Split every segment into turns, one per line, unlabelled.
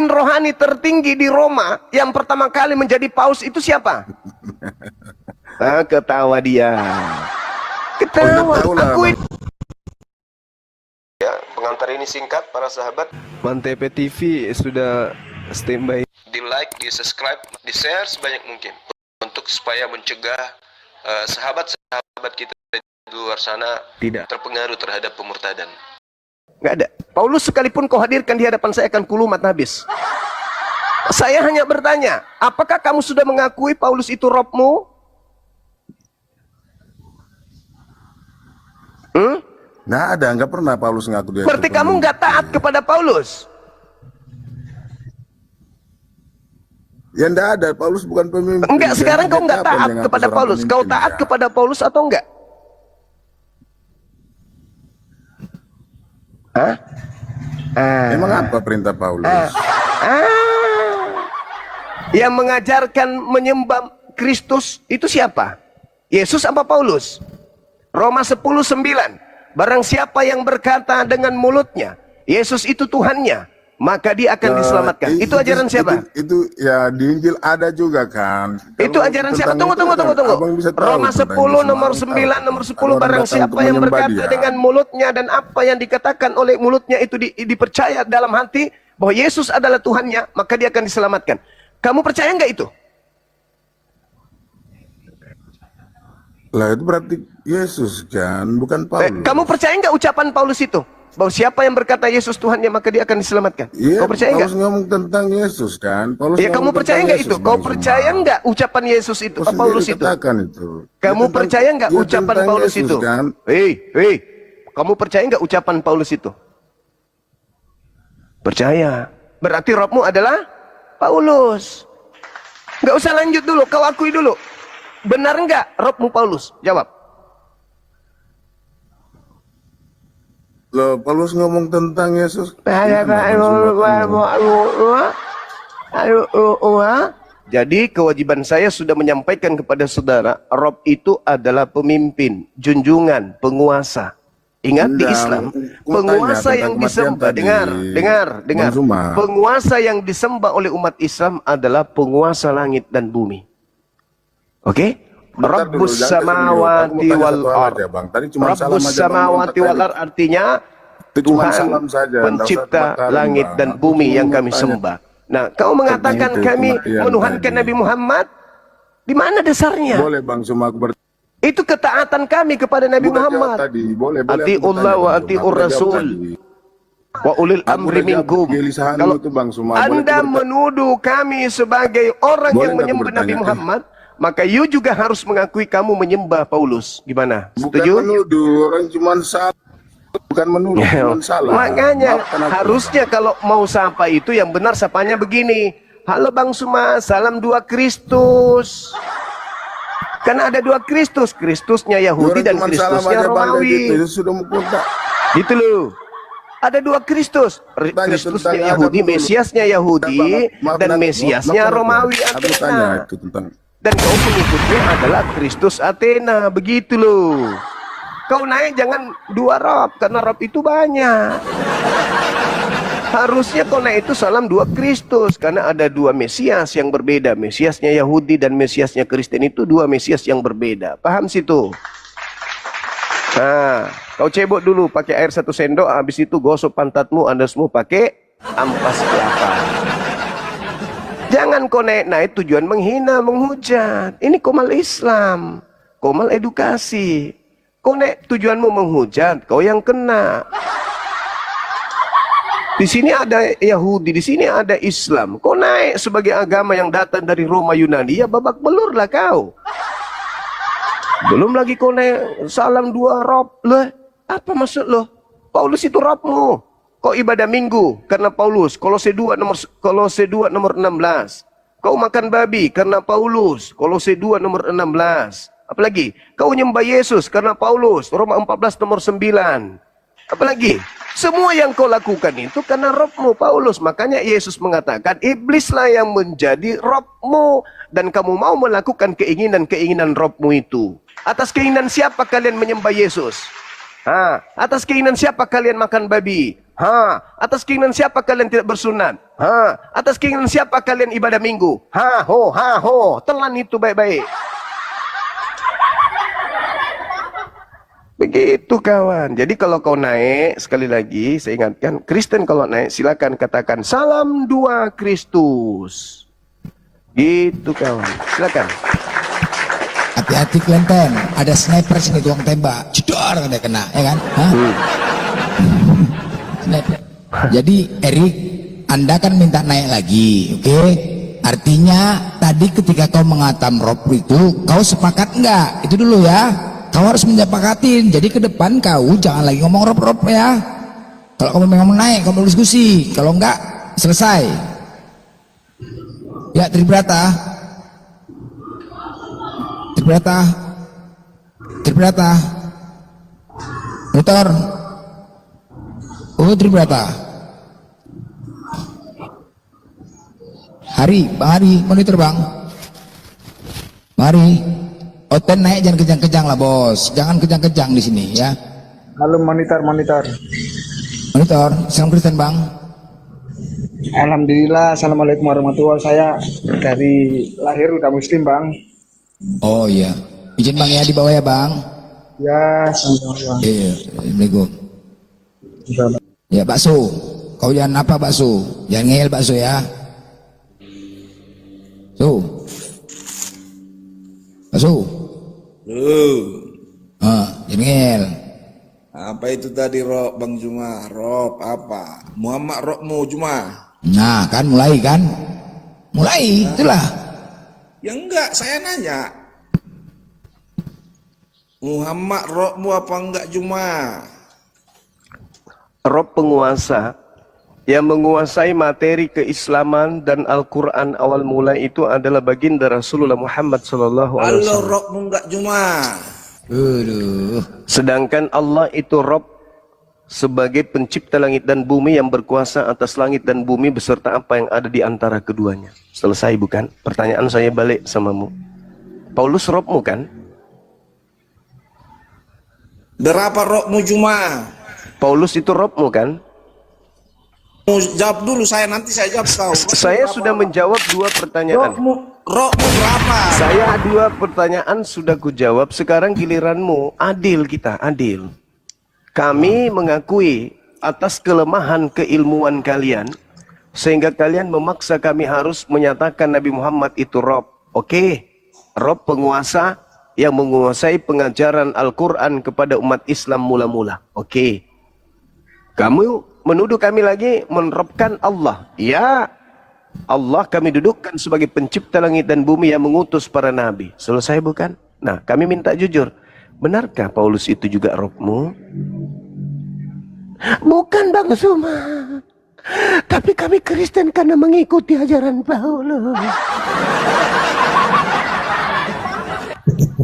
rohani tertinggi di Roma yang pertama kali menjadi paus itu siapa? Ketawa dia. Ketawa. Aku ya, pengantar ini singkat para sahabat. Mantep TV sudah standby. Di like, di subscribe, di share sebanyak mungkin untuk supaya mencegah sahabat-sahabat kita di luar sana tidak terpengaruh terhadap pemurtadan. Nggak ada. Paulus sekalipun kau hadirkan di hadapan saya akan kulumat habis. Saya hanya bertanya, apakah kamu sudah mengakui Paulus itu Robmu?
Nggak ada, nggak pernah Paulus ngaku dia.
Berarti kamu nggak taat kepada Paulus?
Ya nggak ada, Paulus bukan pemimpin.
Enggak, sekarang kau nggak taat kepada Paulus. Kau taat kepada Paulus atau enggak? Hah?
Emang apa perintah Paulus?
Yang mengajarkan menyembah Kristus itu siapa? Yesus apa Paulus? Roma 10:9. Barang siapa yang berkata dengan mulutnya Yesus itu Tuhannya, maka dia akan diselamatkan. Itu ajaran siapa?
Itu ya di Injil ada juga kan.
Itu ajaran siapa? Tunggu. Roma 10 nomor 9 nomor 10. Barang siapa yang berkata dengan mulutnya dan apa yang dikatakan oleh mulutnya itu dipercaya dalam hati bahwa Yesus adalah Tuhannya, maka dia akan diselamatkan. Kamu percaya nggak itu?
Lah itu berarti Yesus kan, bukan Paulus.
Kamu percaya nggak ucapan Paulus itu? Bahwa siapa yang berkata Yesus Tuhannya maka dia akan diselamatkan.
Iya,
kau percaya nggak?
Paulus ngomong tentang Yesus kan. Paulus
ya kamu percaya nggak itu? Kau percaya nggak ucapan Yesus itu? Paulus itu? Kamu percaya nggak ucapan Paulus itu? Kan? Hei, kamu percaya nggak ucapan Paulus itu? Percaya. Berarti Robmu adalah Paulus. Nggak usah lanjut dulu, kau akui dulu. Benar nggak Robmu Paulus? Jawab.
Loh, Paulus ngomong tentang Yesus.
Jadi kewajiban saya sudah menyampaikan kepada saudara, Rob itu adalah pemimpin, junjungan, penguasa. Ingat di Islam, penguasa yang disembah, dengar. Penguasa yang disembah oleh umat Islam adalah penguasa langit dan bumi. Oke? Rabbus samawati wal ard. Rabbus samawati wal ard artinya Tuhan pencipta langit dan bumi yang kami sembah. Nah, kau mengatakan kami menuhankan Nabi Muhammad, di mana dasarnya?
Boleh Bang, cuma
itu ketaatan kami kepada Nabi Muhammad. Atiullah wa atiur rasul wa ulil amri minkum. Kalau Anda menuduh kami sebagai orang yang menyembah Nabi Muhammad, maka you juga harus mengakui kamu menyembah Paulus. Gimana? Setuju?
Bukan menuduh, orang cuma salah. Bukan menuduh, cuma salah.
Makanya harusnya kalau mau sapa itu yang benar sapanya begini. Halo Bang Suma, salam dua Kristus. Karena ada dua Kristus, Kristusnya Yahudi dan Kristusnya Romawi. Gitu loh. Ada dua Kristus, Kristusnya Yahudi, Mesiasnya Yahudi, dan Mesiasnya Romawi Athena. Dan kau pengikutnya adalah Kristus Athena, begitu loh. Kau naik jangan dua Rob, karena Rob itu banyak. Harusnya kau naik itu salam dua Kristus, karena ada dua Mesias yang berbeda. Mesiasnya Yahudi dan Mesiasnya Kristen itu dua Mesias yang berbeda. Paham situ? Nah, kau cebok dulu pakai air 1 sendok, habis itu gosok pantatmu, Anda semua pakai ampas kelapa. Jangan kau naik tujuan menghina, menghujat. Ini komal Islam, komal edukasi. Kau naik tujuanmu menghujat, kau yang kena. Di sini ada Yahudi, di sini ada Islam. Kau naik sebagai agama yang datang dari Roma Yunani, ya babak belur lah kau. Belum lagi kau naik salam dua Rob. Loh, apa maksud lo? Paulus itu Robmu. Kau ibadah minggu karena Paulus. Kolose 2 nomor 16. Kau makan babi karena Paulus. Kolose 2 nomor 16. Apalagi? Kau nyembah Yesus karena Paulus. Roma 14 nomor 9. Apalagi? Semua yang kau lakukan itu karena Robmu Paulus. Makanya Yesus mengatakan, iblislah yang menjadi Robmu. Dan kamu mau melakukan keinginan-keinginan Robmu itu. Atas keinginan siapa kalian menyembah Yesus? Atas keinginan siapa kalian makan babi? Ha, atas keinginan siapa kalian tidak bersunat? Ha, atas keinginan siapa kalian ibadah minggu? Ha ho, telan itu baik-baik. Begitu kawan. Jadi kalau kau naik, sekali lagi saya ingatkan, Kristen kalau naik silakan katakan salam dua Kristus. Gitu kawan. Silakan.
Hati-hati Klenten, ada sniper sini tuang tembak, jedor ada kena, ya kan? Hah? Sniper. Jadi Erik, Anda kan minta naik lagi, oke? Artinya tadi ketika kau mengatam rob itu, kau sepakat enggak? Itu dulu ya. Kau harus menyepakatin. Jadi ke depan kau jangan lagi ngomong rob ya. Kalau kamu memang naik, kamu diskusi. Kalau enggak, selesai. Ya, Tribrata. Motor. Oh, Tribrata. Bang Hari, monitor bang. Mari. Oten naik jangan kejang-kejang lah bos. Jangan kejang-kejang di sini ya.
Halo monitor.
Monitor. Salam Kristen bang.
Alhamdulillah. Assalamualaikum warahmatullahi wabarakatuh. Saya dari lahir udah muslim bang.
Oh iya. Izin bang ya di bawah ya bang.
Ya sama-sama.
Iya. Assalamualaikum. Ya bakso. Kau jangan apa bakso. Jangan ngel bakso ya. Bakso. Jangan ngel.
Apa itu tadi Rob Bang Juma? Rob apa? Muhammad Robmu Juma?
Nah kan mulai kan. Itulah.
Ya enggak, saya nanya. Muhammad Robmu apa enggak Juma?
Rob penguasa yang menguasai materi keislaman dan Al-Quran awal mula itu adalah baginda Rasulullah Muhammad sallallahu alaihi
Halo
wasallam.
Robmu enggak Juma?
Sedangkan Allah itu Rob sebagai pencipta langit dan bumi yang berkuasa atas langit dan bumi beserta apa yang ada di antara keduanya. Selesai bukan? Pertanyaan saya balik samamu. Paulus Robmu kan?
Berapa Robmu Juma?
Paulus itu Robmu kan?
Jawab dulu nanti saya jawab kau.
Saya sudah menjawab dua pertanyaan.
Robmu berapa?
Saya dua pertanyaan sudah kujawab. Sekarang giliranmu. Adil kita, adil. Kami mengakui atas kelemahan keilmuan kalian sehingga kalian memaksa kami harus menyatakan Nabi Muhammad itu Rob. Oke, Rob penguasa yang menguasai pengajaran Al-Quran kepada umat Islam mula-mula. Oke. Kamu menuduh kami lagi menerapkan Allah. Ya, Allah kami dudukkan sebagai pencipta langit dan bumi yang mengutus para nabi. Selesai bukan? Nah, kami minta jujur. Benarkah Paulus itu juga Robmu? Bukan Bang Suma. Tapi kami Kristen karena mengikuti ajaran Paulus.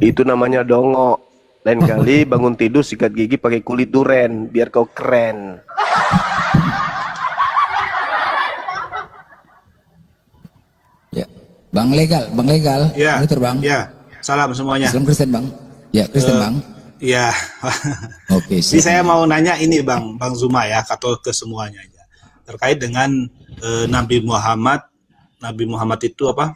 Itu namanya dongok. Lain kali bangun tidur sikat gigi pakai kulit duren biar kau keren.
Ya, Bang legal.
Ya,
Monitor bang.
ya. Salam semuanya.
Salam Kristen bang. Ya Kristen bang.
Ya.
Oke.
Jadi saya mau nanya ini Bang Zuma ya, atau ke semuanya aja. Terkait dengan Nabi Muhammad. Nabi Muhammad itu apa?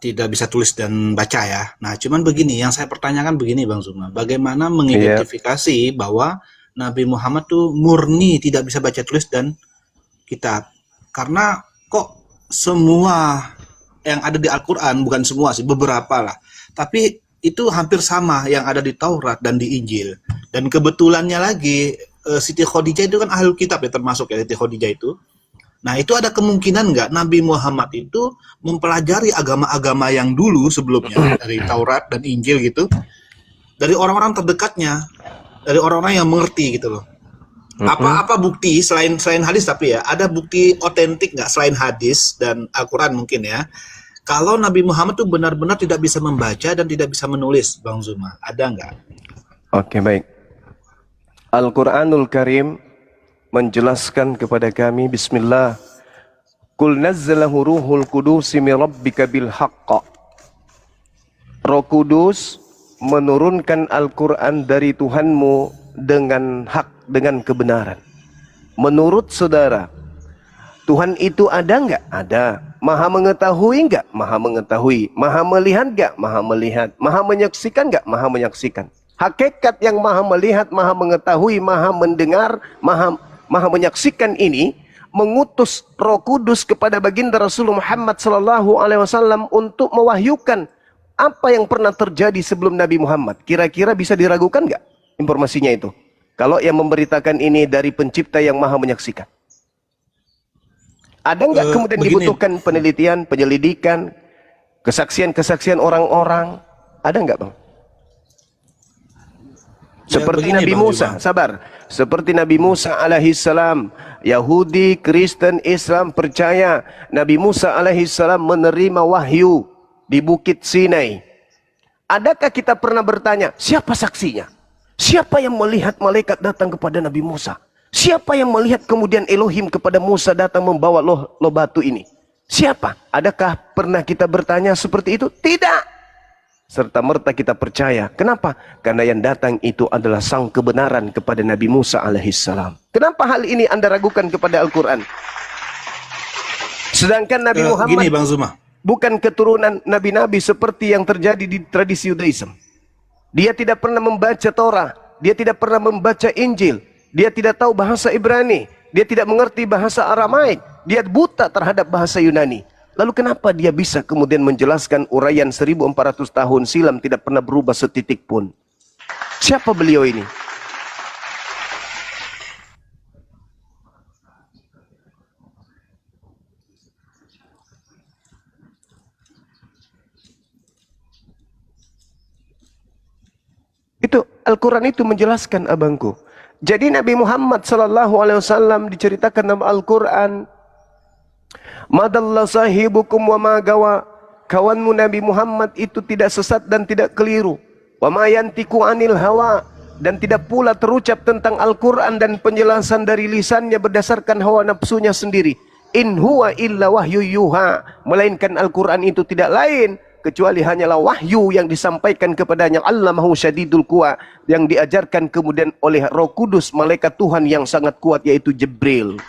Tidak bisa tulis dan baca ya. Nah, cuman begini, yang saya pertanyakan begini Bang Zuma. Bagaimana mengidentifikasi bahwa Nabi Muhammad tuh murni tidak bisa baca tulis dan kitab? Karena kok semua yang ada di Al-Quran, bukan semua sih, beberapa lah. Tapi itu hampir sama yang ada di Taurat dan di Injil. Dan kebetulannya lagi, Siti Khadijah itu kan ahli kitab ya, termasuk ya Siti Khadijah itu. Nah, itu ada kemungkinan nggak Nabi Muhammad itu mempelajari agama-agama yang dulu sebelumnya, dari Taurat dan Injil gitu, dari orang-orang terdekatnya, dari orang-orang yang mengerti gitu loh. Apa bukti selain hadis, tapi ya ada bukti otentik nggak selain hadis dan Al-Quran mungkin ya, kalau Nabi Muhammad tuh benar-benar tidak bisa membaca dan tidak bisa menulis, Bang Zuma, ada nggak?
Oke, baik. Al-Quranul Karim menjelaskan kepada kami, Bismillah, Qul nazzalahu ruhul qudusi min rabbika bil haqqa. Roh Kudus menurunkan Al-Quran dari Tuhanmu dengan hak, dengan kebenaran. Menurut saudara, Tuhan itu ada nggak? Ada. Maha mengetahui nggak? Maha mengetahui. Maha melihat nggak? Maha melihat. Maha menyaksikan nggak? Maha menyaksikan. Hakikat yang maha melihat, maha mengetahui, maha mendengar, maha menyaksikan ini mengutus Roh Kudus kepada baginda Rasulullah Muhammad SAW untuk mewahyukan apa yang pernah terjadi sebelum Nabi Muhammad. Kira-kira bisa diragukan nggak informasinya itu? Kalau yang memberitakan ini dari pencipta yang maha menyaksikan. Ada nggak kemudian
begini.
dibutuhkan penelitian, penyelidikan, kesaksian-kesaksian orang-orang? Ada nggak, Bang? Seperti
begini,
Nabi
Bang
Musa,
Juma.
sabar. Seperti Nabi Musa alaihissalam, Yahudi, Kristen, Islam percaya Nabi Musa alaihissalam menerima wahyu di Bukit Sinai. Adakah kita pernah bertanya, siapa saksinya? Siapa yang melihat malaikat datang kepada Nabi Musa? Siapa yang melihat kemudian Elohim kepada Musa datang membawa loh batu ini? Siapa? Adakah pernah kita bertanya seperti itu? Tidak. Serta-merta kita percaya. Kenapa? Karena yang datang itu adalah sang kebenaran kepada Nabi Musa alaihissalam. Kenapa hal ini Anda ragukan kepada Al-Quran? Sedangkan Nabi Muhammad
Gini Bang Zuma.
bukan keturunan nabi-nabi seperti yang terjadi di tradisi Yudaism. Dia tidak pernah membaca Torah. Dia tidak pernah membaca Injil. Dia tidak tahu bahasa Ibrani. Dia tidak mengerti bahasa Aramaik. Dia buta terhadap bahasa Yunani. Lalu kenapa dia bisa kemudian menjelaskan uraian 1400 tahun silam tidak pernah berubah setitik pun? Siapa beliau ini? Itu Al-Quran itu menjelaskan, abangku. Jadi Nabi Muhammad SAW diceritakan dalam Al-Quran, madalla sahibukum wa ma gawa. Kawanmu Nabi Muhammad itu tidak sesat dan tidak keliru. Wa ma yantiku anil hawa. Dan tidak pula terucap tentang Al-Quran dan penjelasan dari lisannya berdasarkan hawa nafsunya sendiri. In huwa illa wahyu yuha. Melainkan Al-Quran itu tidak lain kecuali hanyalah wahyu yang disampaikan kepadanya. Allamahu syadidul quwa, yang diajarkan kemudian oleh Roh Kudus, malaikat Tuhan yang sangat kuat, yaitu Jibril.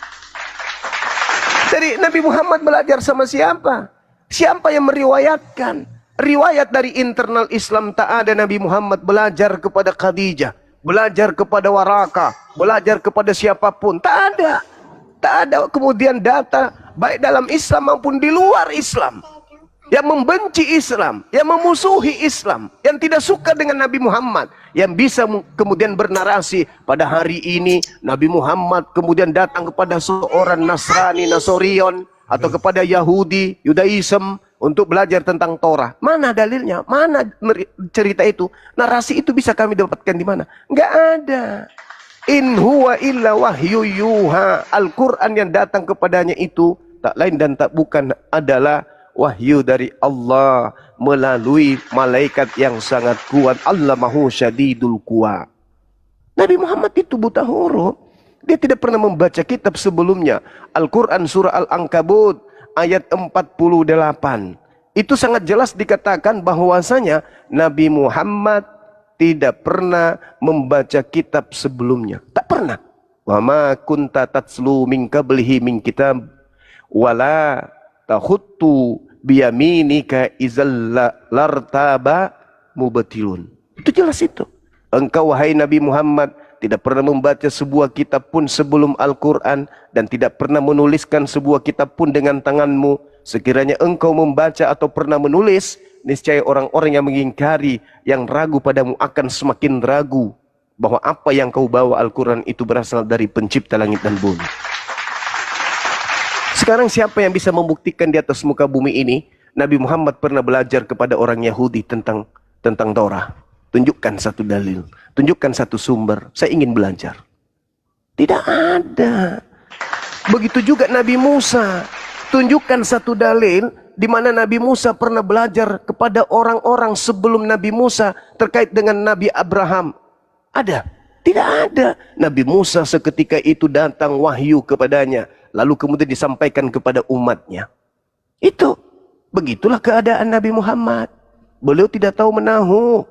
Dari Nabi Muhammad belajar sama siapa? Siapa yang meriwayatkan? Riwayat dari internal Islam tak ada. Nabi Muhammad belajar kepada Khadijah, belajar kepada Waraka, belajar kepada siapapun. Tak ada. Tak ada kemudian data baik dalam Islam maupun di luar Islam yang membenci Islam, yang memusuhi Islam, yang tidak suka dengan Nabi Muhammad, yang bisa kemudian bernarasi pada hari ini Nabi Muhammad kemudian datang kepada seorang Nasrani, Nasorion, atau kepada Yahudi, Yudaism untuk belajar tentang Torah. Mana dalilnya? Mana cerita itu? Narasi itu bisa kami dapatkan di mana? Enggak ada. In huwa illa wahyu yuha. Al-Quran yang datang kepadanya itu tak lain dan tak bukan adalah wahyu dari Allah melalui malaikat yang sangat kuat. Allamahu syadidul quwa. Nabi Muhammad itu buta huruf. Dia tidak pernah membaca kitab sebelumnya. Al-Quran surah Al-Ankabut ayat 48. Itu sangat jelas dikatakan bahwasanya Nabi Muhammad tidak pernah membaca kitab sebelumnya. Tak pernah. Wa ma kunta tatslu min qablihi min kitab wala tahuttu biyaminika izalla lartaba mubtilun. Itu jelas itu. Engkau wahai Nabi Muhammad tidak pernah membaca sebuah kitab pun sebelum Al-Quran dan tidak pernah menuliskan sebuah kitab pun dengan tanganmu. Sekiranya engkau membaca atau pernah menulis, niscaya orang-orang yang mengingkari, yang ragu padamu akan semakin ragu bahwa apa yang kau bawa Al-Quran itu berasal dari pencipta langit dan bumi. Sekarang siapa yang bisa membuktikan di atas muka bumi ini Nabi Muhammad pernah belajar kepada orang Yahudi tentang Torah? Tunjukkan satu dalil, tunjukkan satu sumber. Saya ingin belajar. Tidak ada. Begitu juga Nabi Musa. Tunjukkan satu dalil di mana Nabi Musa pernah belajar kepada orang-orang sebelum Nabi Musa terkait dengan Nabi Abraham. Ada? Tidak ada. Nabi Musa seketika itu datang wahyu kepadanya, lalu kemudian disampaikan kepada umatnya. Itu. Begitulah keadaan Nabi Muhammad. Beliau tidak tahu menahu.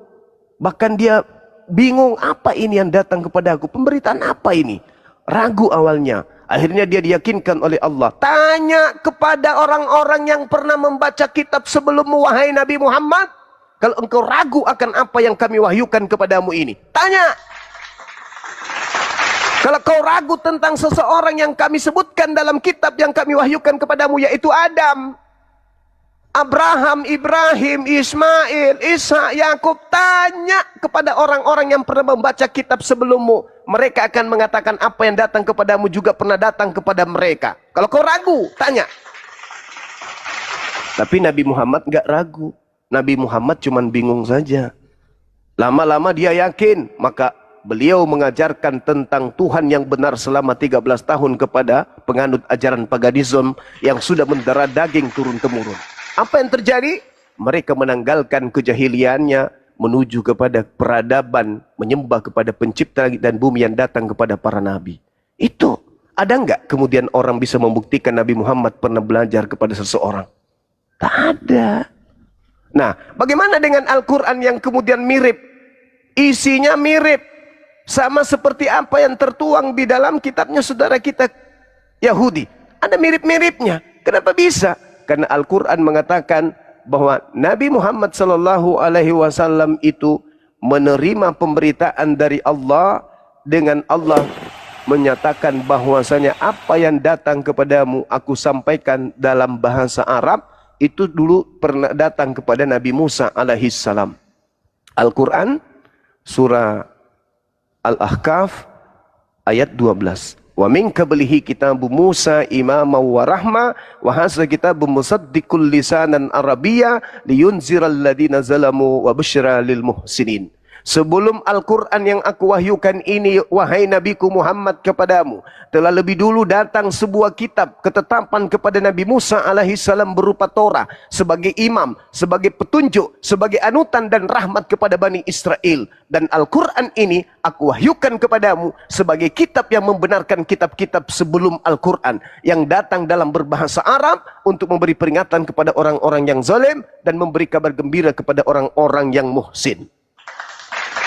Bahkan dia bingung, apa ini yang datang kepada aku? Pemberitaan apa ini? Ragu awalnya. Akhirnya dia diyakinkan oleh Allah. Tanya kepada orang-orang yang pernah membaca kitab sebelummu, wahai Nabi Muhammad. Kalau engkau ragu akan apa yang kami wahyukan kepadamu ini. Tanya. Kalau kau ragu tentang seseorang yang kami sebutkan dalam kitab yang kami wahyukan kepadamu, yaitu Adam, Abraham, Ibrahim, Ismail, Ishak, Yakub, tanya kepada orang-orang yang pernah membaca kitab sebelummu. Mereka akan mengatakan apa yang datang kepadamu juga pernah datang kepada mereka. Kalau kau ragu, tanya. Tapi Nabi Muhammad nggak ragu. Nabi Muhammad cuma bingung saja. Lama-lama dia yakin, maka beliau mengajarkan tentang Tuhan yang benar selama 13 tahun kepada penganut ajaran paganisme yang sudah mendarah daging turun-temurun. Apa yang terjadi? Mereka menanggalkan kejahiliannya menuju kepada peradaban, menyembah kepada pencipta langit dan bumi yang datang kepada para nabi. Itu ada nggak kemudian orang bisa membuktikan Nabi Muhammad pernah belajar kepada seseorang? Tak ada. Nah, bagaimana dengan Al-Quran yang kemudian mirip? Isinya mirip. Sama seperti apa yang tertuang di dalam kitabnya saudara kita Yahudi. Ada mirip-miripnya. Kenapa bisa? Karena Al-Quran mengatakan bahwa Nabi Muhammad SAW itu menerima pemberitaan dari Allah dengan Allah menyatakan bahwasanya apa yang datang kepadamu aku sampaikan dalam bahasa Arab itu dulu pernah datang kepada Nabi Musa alaihissalam. Al-Quran surah Al-Ahqaf ayat 12. Wa min qablihi kitabu Musa imama wa rahma wa hadza kitabun musaddiqul lisanan arabiyya liyunziral ladina zalamu wa busyra lil muhsinin. Sebelum Al-Quran yang aku wahyukan ini, wahai Nabiku Muhammad kepadamu, telah lebih dulu datang sebuah kitab ketetapan kepada Nabi Musa alaihissalam berupa Torah sebagai imam, sebagai petunjuk, sebagai anutan dan rahmat kepada Bani Israel. Dan Al-Quran ini aku wahyukan kepadamu sebagai kitab yang membenarkan kitab-kitab sebelum Al-Quran yang datang dalam berbahasa Arab untuk memberi peringatan kepada orang-orang yang zalim dan memberi kabar gembira kepada orang-orang yang muhsin.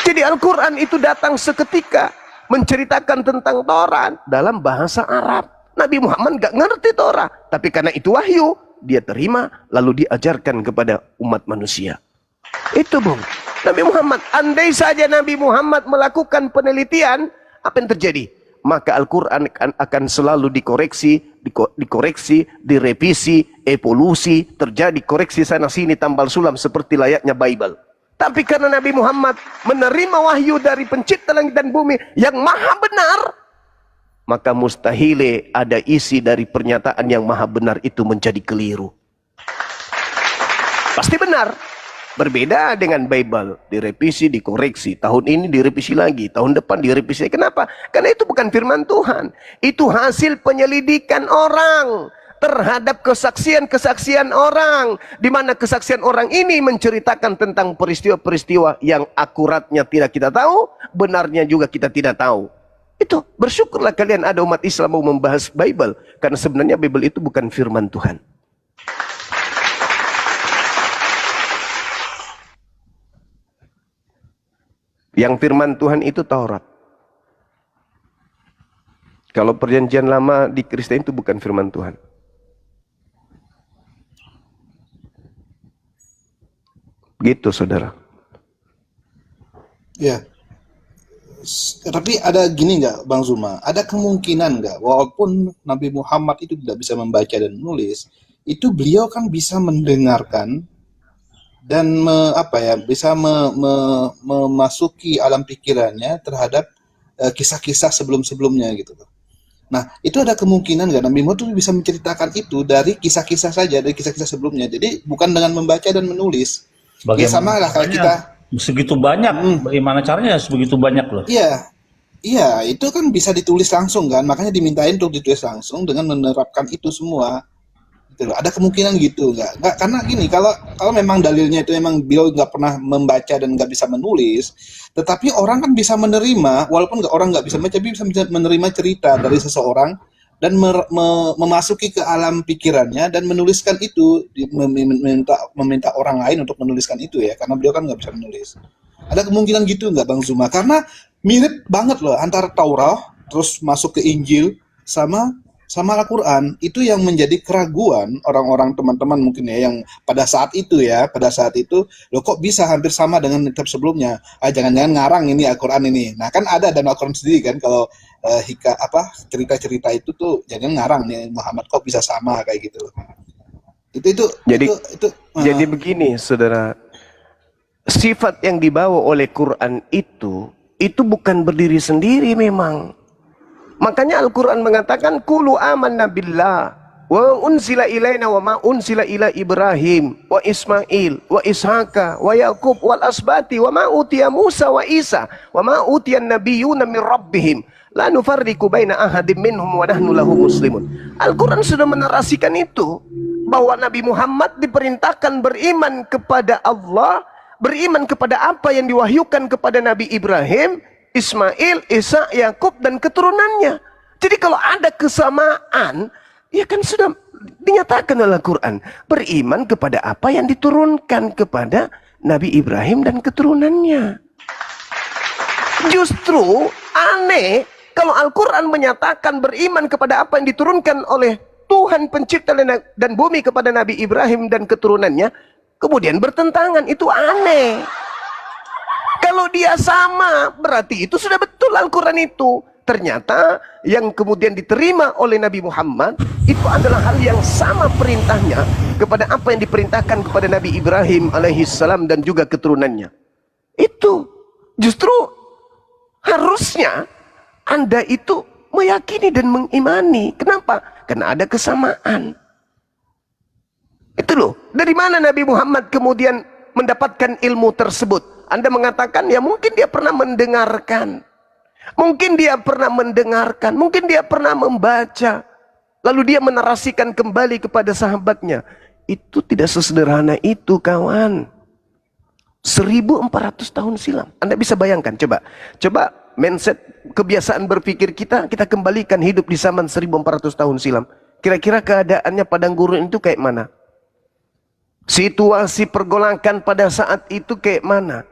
Jadi Al-Quran itu datang seketika menceritakan tentang Torah dalam bahasa Arab. Nabi Muhammad gak ngerti Torah, tapi karena itu wahyu, dia terima lalu diajarkan kepada umat manusia. Itu bung, Nabi Muhammad. Andai saja Nabi Muhammad melakukan penelitian, apa yang terjadi? Maka Al-Quran akan selalu dikoreksi, direvisi, evolusi, terjadi koreksi sana sini, tambal sulam seperti layaknya Bible. Tapi karena Nabi Muhammad menerima wahyu dari pencipta langit dan bumi yang maha benar, maka mustahil ada isi dari pernyataan yang maha benar itu menjadi keliru. Pasti benar. Berbeda dengan Bible, direvisi, dikoreksi. Tahun ini direvisi lagi, tahun depan direvisi. Kenapa? Karena itu bukan firman Tuhan. Itu hasil penyelidikan orang terhadap kesaksian-kesaksian orang, di mana kesaksian orang ini menceritakan tentang peristiwa-peristiwa yang akuratnya tidak kita tahu, benarnya juga kita tidak tahu. Itu bersyukurlah kalian ada umat Islam mau membahas Bible, karena sebenarnya Bible itu bukan firman Tuhan. Yang firman Tuhan itu Taurat. Kalau perjanjian lama di Kristen itu bukan firman Tuhan. Gitu saudara.
Ya. Tapi ada gini nggak Bang Zuma? Ada kemungkinan nggak walaupun Nabi Muhammad itu tidak bisa membaca dan menulis, itu beliau kan bisa mendengarkan dan bisa memasuki alam pikirannya terhadap kisah-kisah sebelum-sebelumnya gitu loh. Nah, itu ada kemungkinan nggak Nabi Muhammad itu bisa menceritakan itu dari kisah-kisah saja, dari kisah-kisah sebelumnya. Jadi bukan dengan membaca dan menulis. Ya sama lah kayak kita
segitu banyak, bagaimana caranya sebegitu banyak loh?
Iya, iya itu kan bisa ditulis langsung kan, makanya dimintain untuk ditulis langsung dengan menerapkan itu semua. Gitu. Ada kemungkinan gitu nggak? Karena gini, kalau memang dalilnya itu memang beliau nggak pernah membaca dan nggak bisa menulis, tetapi orang kan bisa menerima, walaupun orang nggak bisa baca, bisa menerima cerita dari seseorang dan memasuki ke alam pikirannya dan menuliskan itu, meminta orang lain untuk menuliskan itu ya, karena beliau kan nggak bisa menulis. Ada kemungkinan gitu nggak Bang Zuma? Karena mirip banget loh antara Taurat
terus masuk ke Injil sama Al-Quran, itu yang menjadi keraguan orang-orang teman-teman mungkin ya, yang pada saat itu loh kok bisa hampir sama dengan kitab sebelumnya, jangan-jangan ngarang ini Al-Quran ini. Nah kan ada dalam Al-Quran sendiri kan, kalau cerita-cerita itu tuh jangan ngarang nih Muhammad, kok bisa sama kayak gitu.
Jadi begini saudara, sifat yang dibawa oleh Quran itu bukan berdiri sendiri memang. Makanya Al-Quran mengatakan Qulu amanna billah wa unzila ilaina wa ma unzila ila Ibrahim wa Ismail wa Ishaqa wa Yaqub wal asbati wa ma utiya Musa wa Isa wa ma utiya nabiyyuna min rabbihim la nufarriqu baina ahadim minhum wa nahnu lahu muslimun. Al-Quran sudah menarasikan itu, bahwa Nabi Muhammad diperintahkan beriman kepada Allah, beriman kepada apa yang diwahyukan kepada Nabi Ibrahim, Ismail, Isa, Yakub dan keturunannya. Jadi kalau ada kesamaan, ya kan sudah dinyatakan oleh Al-Quran, beriman kepada apa yang diturunkan kepada Nabi Ibrahim dan keturunannya. Justru aneh kalau Al-Quran menyatakan beriman kepada apa yang diturunkan oleh Tuhan pencipta dan bumi kepada Nabi Ibrahim dan keturunannya, kemudian bertentangan. Itu aneh. Kalau dia sama, berarti itu sudah betul Al-Quran itu. Ternyata yang kemudian diterima oleh Nabi Muhammad itu adalah hal yang sama perintahnya kepada apa yang diperintahkan kepada Nabi Ibrahim alaihissalam dan juga keturunannya. Itu justru harusnya Anda itu meyakini dan mengimani. Kenapa? Karena ada kesamaan. Itu loh. Dari mana Nabi Muhammad kemudian mendapatkan ilmu tersebut? Anda mengatakan, ya mungkin dia pernah mendengarkan. Mungkin dia pernah mendengarkan. Mungkin dia pernah membaca. Lalu dia menarasikan kembali kepada sahabatnya. Itu tidak sesederhana itu, kawan. 1400 tahun silam. Anda bisa bayangkan, coba mindset, kebiasaan berpikir kita kembalikan hidup di zaman 1400 tahun silam. Kira-kira keadaannya padang gurun itu kayak mana? Situasi pergolakan pada saat itu kayak mana?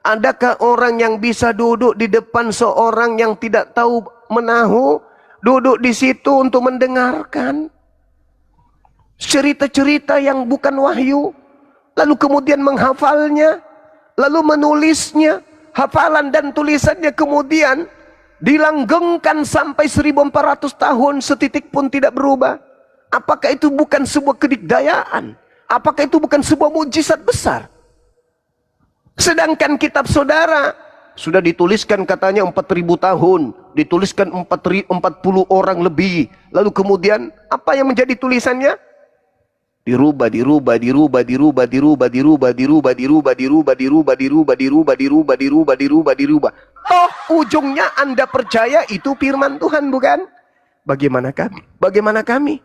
Adakah orang yang bisa duduk di depan seorang yang tidak tahu menahu, duduk di situ untuk mendengarkan cerita-cerita yang bukan wahyu, lalu kemudian menghafalnya, lalu menulisnya, hafalan dan tulisannya kemudian dilanggengkan sampai 1400 tahun setitik pun tidak berubah? Apakah itu bukan sebuah kedikdayaan? Apakah itu bukan sebuah mujizat besar? Sedangkan kitab saudara sudah dituliskan katanya 4000 tahun, dituliskan 40 orang lebih. Lalu kemudian apa yang menjadi tulisannya? Dirubah. Toh ujungnya Anda percaya itu firman Tuhan, bukan? Bagaimana kami? Bagaimana kami?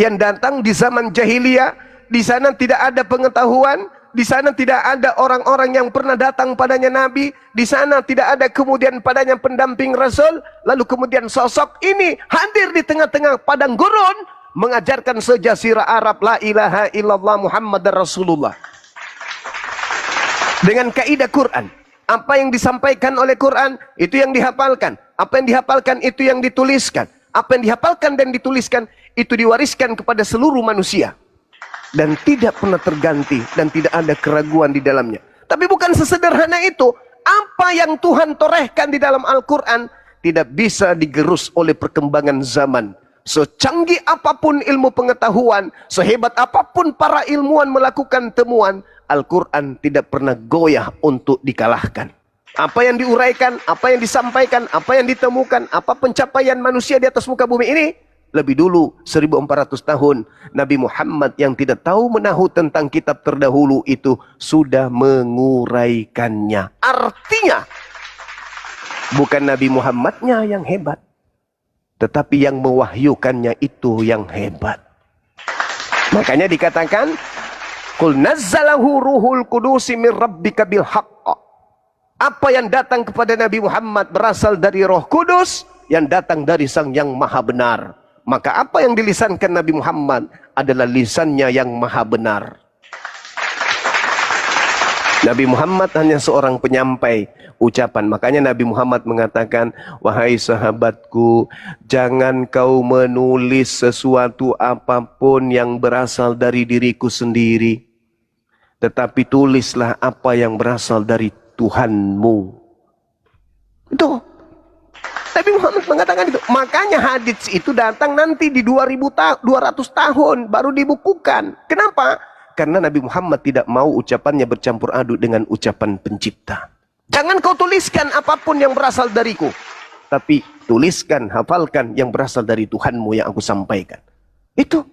Yang datang di zaman jahiliyah, di sana tidak ada pengetahuan, di sana tidak ada orang-orang yang pernah datang padanya Nabi, di sana tidak ada kemudian padanya pendamping Rasul, lalu kemudian sosok ini hadir di tengah-tengah padang gurun, mengajarkan sejazirah Arab la ilaha illallah Muhammadar Rasulullah. Dengan kaidah Quran, apa yang disampaikan oleh Quran, itu yang dihafalkan. Apa yang dihafalkan, itu yang dituliskan. Apa yang dihafalkan dan dituliskan, itu diwariskan kepada seluruh manusia. Dan tidak pernah terganti dan tidak ada keraguan di dalamnya. Tapi bukan sesederhana itu. Apa yang Tuhan torehkan di dalam Al-Quran tidak bisa digerus oleh perkembangan zaman. Secanggih apapun ilmu pengetahuan, sehebat apapun para ilmuwan melakukan temuan, Al-Quran tidak pernah goyah untuk dikalahkan. Apa yang diuraikan, apa yang disampaikan, apa yang ditemukan, apa pencapaian manusia di atas muka bumi ini, lebih dulu 1400 tahun Nabi Muhammad yang tidak tahu menahu tentang kitab terdahulu itu sudah menguraikannya. Artinya bukan Nabi Muhammadnya yang hebat, tetapi yang mewahyukannya itu yang hebat. Makanya dikatakan qul nazzalahu ruhul qudusi min rabbika bil haqq. Apa yang datang kepada Nabi Muhammad berasal dari Roh Kudus yang datang dari Sang Yang Maha Benar. Maka apa yang dilisankan Nabi Muhammad adalah lisannya yang maha benar. Nabi Muhammad hanya seorang penyampai ucapan. Makanya Nabi Muhammad mengatakan, wahai sahabatku, jangan kau menulis sesuatu apapun yang berasal dari diriku sendiri, tetapi tulislah apa yang berasal dari Tuhanmu. Itu Nabi Muhammad mengatakan itu. Makanya hadits itu datang nanti di 200 tahun baru dibukukan. Kenapa? Karena Nabi Muhammad tidak mau ucapannya bercampur aduk dengan ucapan pencipta. Jangan kau tuliskan apapun yang berasal dariku, tapi tuliskan, hafalkan yang berasal dari Tuhanmu yang aku sampaikan. Itu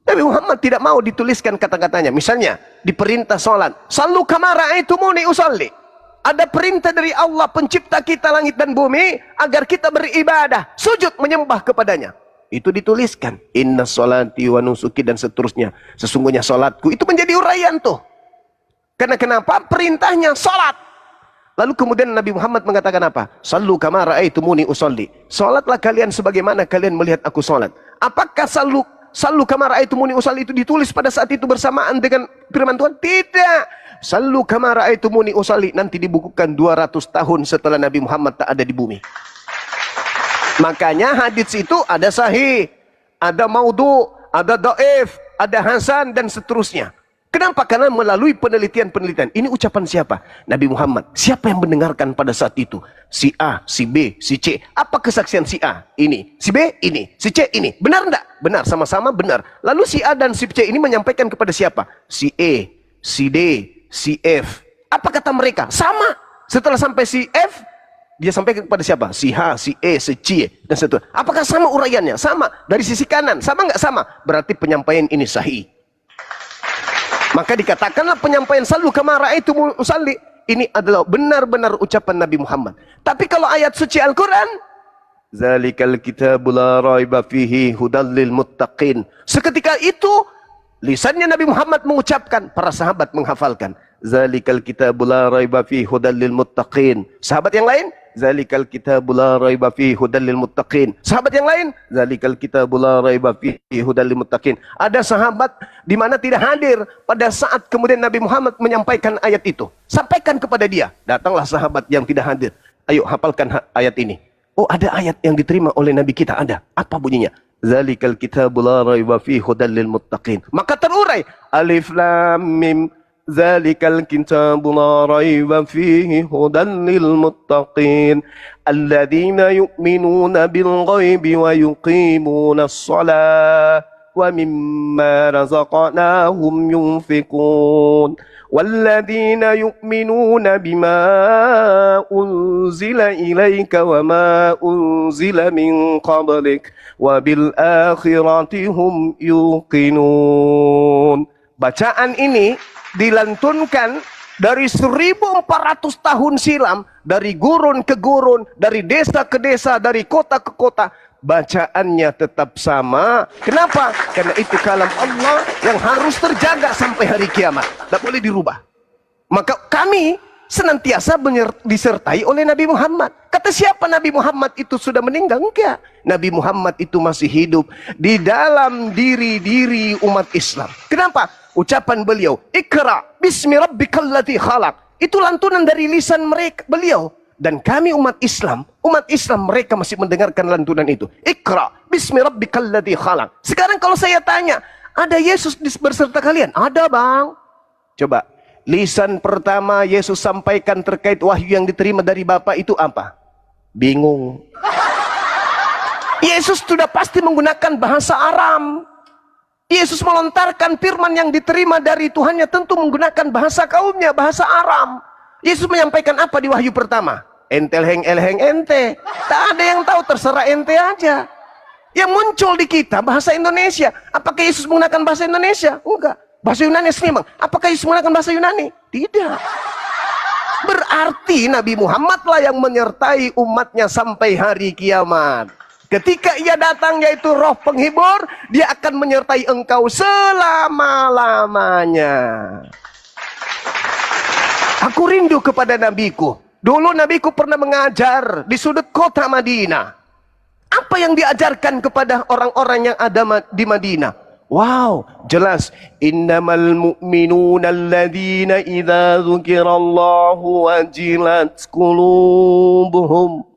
Nabi Muhammad tidak mau dituliskan kata-katanya. Misalnya diperintah sholat, sallu kama ra'aitumuni usalli. Ada perintah dari Allah pencipta kita langit dan bumi agar kita beribadah, sujud menyembah kepadanya. Itu dituliskan, inna sholati wa nusuki dan seterusnya. Sesungguhnya sholatku, itu menjadi uraian tuh. Karena kenapa? Perintahnya sholat. Lalu kemudian Nabi Muhammad mengatakan apa? Sallu kama ra'aitumuni usolli. Sholatlah kalian sebagaimana kalian melihat aku sholat. Apakah sallu kama ra'aitumuni usolli itu ditulis pada saat itu bersamaan dengan firman Tuhan? Tidak. Sallu kama ra'aitumuni usolli nanti dibukukan 200 tahun setelah Nabi Muhammad tak ada di bumi. Makanya hadits itu ada sahih, ada maudhu, ada dhaif, ada hasan dan seterusnya. Kenapa? Karena melalui penelitian-penelitian. Ini ucapan siapa? Nabi Muhammad. Siapa yang mendengarkan pada saat itu? Si A, si B, si C. Apa kesaksian si A? Ini. Si B? Ini. Si C? Ini. Benar enggak? Benar. Sama-sama benar. Lalu si A dan si C ini menyampaikan kepada siapa? Si E, si D, si F. Apa kata mereka? Sama. Setelah sampai si F, dia sampaikan kepada siapa? Si H, si E, si C, dan seterusnya. Apakah sama uraiannya? Sama. Dari sisi kanan. Sama nggak sama? Berarti penyampaian ini sahih. Maka dikatakanlah penyampaian sallu kama ra'aitumuni usalli. Ini adalah benar-benar ucapan Nabi Muhammad. Tapi kalau ayat suci Al-Quran, zalikal kitabu la raiba fihi hudal lil muttaqin. Seketika itu, lisannya Nabi Muhammad mengucapkan, para sahabat menghafalkan. Zalikal kitabu la raiba fihi hudal lil muttaqin. Sahabat yang lain, zalikal kitabu la raiba fihi hudal lil muttaqin. Sahabat yang lain, zalikal kitabu la raiba fihi hudal lil muttaqin. Ada sahabat di mana tidak hadir pada saat kemudian Nabi Muhammad menyampaikan ayat itu. Sampaikan kepada dia. Datanglah sahabat yang tidak hadir. Ayo hafalkan ayat ini. Oh, ada ayat yang diterima oleh Nabi kita, ada. Apa bunyinya? Zalikal kitabu la raiba fihi hudal lil muttaqin. Maka terurai alif lam mim. Zalikal kitabu la raiba fihi hudan lil muttaqin alladzina yu'minuna bil ghaibi wa yuqimuna as-salah wa mimma razaqnahum yunfiqun walladzina yu'minuna bima unzila ilaika wa ma unzila min qablik wa bil akhirati hum yuqinun. Bacaan ini dilantunkan dari 1400 tahun silam, dari gurun ke gurun, dari desa ke desa, dari kota ke kota. Bacaannya tetap sama. Kenapa? Karena itu kalam Allah yang harus terjaga sampai hari kiamat. Tidak boleh dirubah. Maka kami senantiasa disertai oleh Nabi Muhammad. Kata siapa Nabi Muhammad itu sudah meninggal? Enggak. Nabi Muhammad itu masih hidup di dalam diri-diri umat Islam. Kenapa? Ucapan beliau, Iqra bismi rabbikal ladzi khalaq. Itu lantunan dari lisan mereka, beliau. Dan kami umat Islam mereka masih mendengarkan lantunan itu. Iqra bismi rabbikal ladzi khalaq. Sekarang kalau saya tanya, ada Yesus berserta kalian? Ada, Bang. Coba, lisan pertama Yesus sampaikan terkait wahyu yang diterima dari Bapa itu apa? Bingung. Yesus sudah pasti menggunakan bahasa Aram. Yesus melontarkan firman yang diterima dari Tuhannya tentu menggunakan bahasa kaumnya, bahasa Aram. Yesus menyampaikan apa di wahyu pertama? Entel heng elheng ente. Tak ada yang tahu, terserah ente aja. Yang muncul di kita bahasa Indonesia. Apakah Yesus menggunakan bahasa Indonesia? Enggak. Bahasa Yunani memang. Apakah Yesus menggunakan bahasa Yunani? Tidak. Berarti Nabi Muhammad lah yang menyertai umatnya sampai hari kiamat. Ketika ia datang, yaitu roh penghibur, dia akan menyertai engkau selama-lamanya. Aku rindu kepada nabiku. Dulu nabiku pernah mengajar di sudut kota Madinah. Apa yang diajarkan kepada orang-orang yang ada di Madinah? Wow, jelas. Innamal mu'minuna alladzina idza dzukirallahu wajilat qulubuhum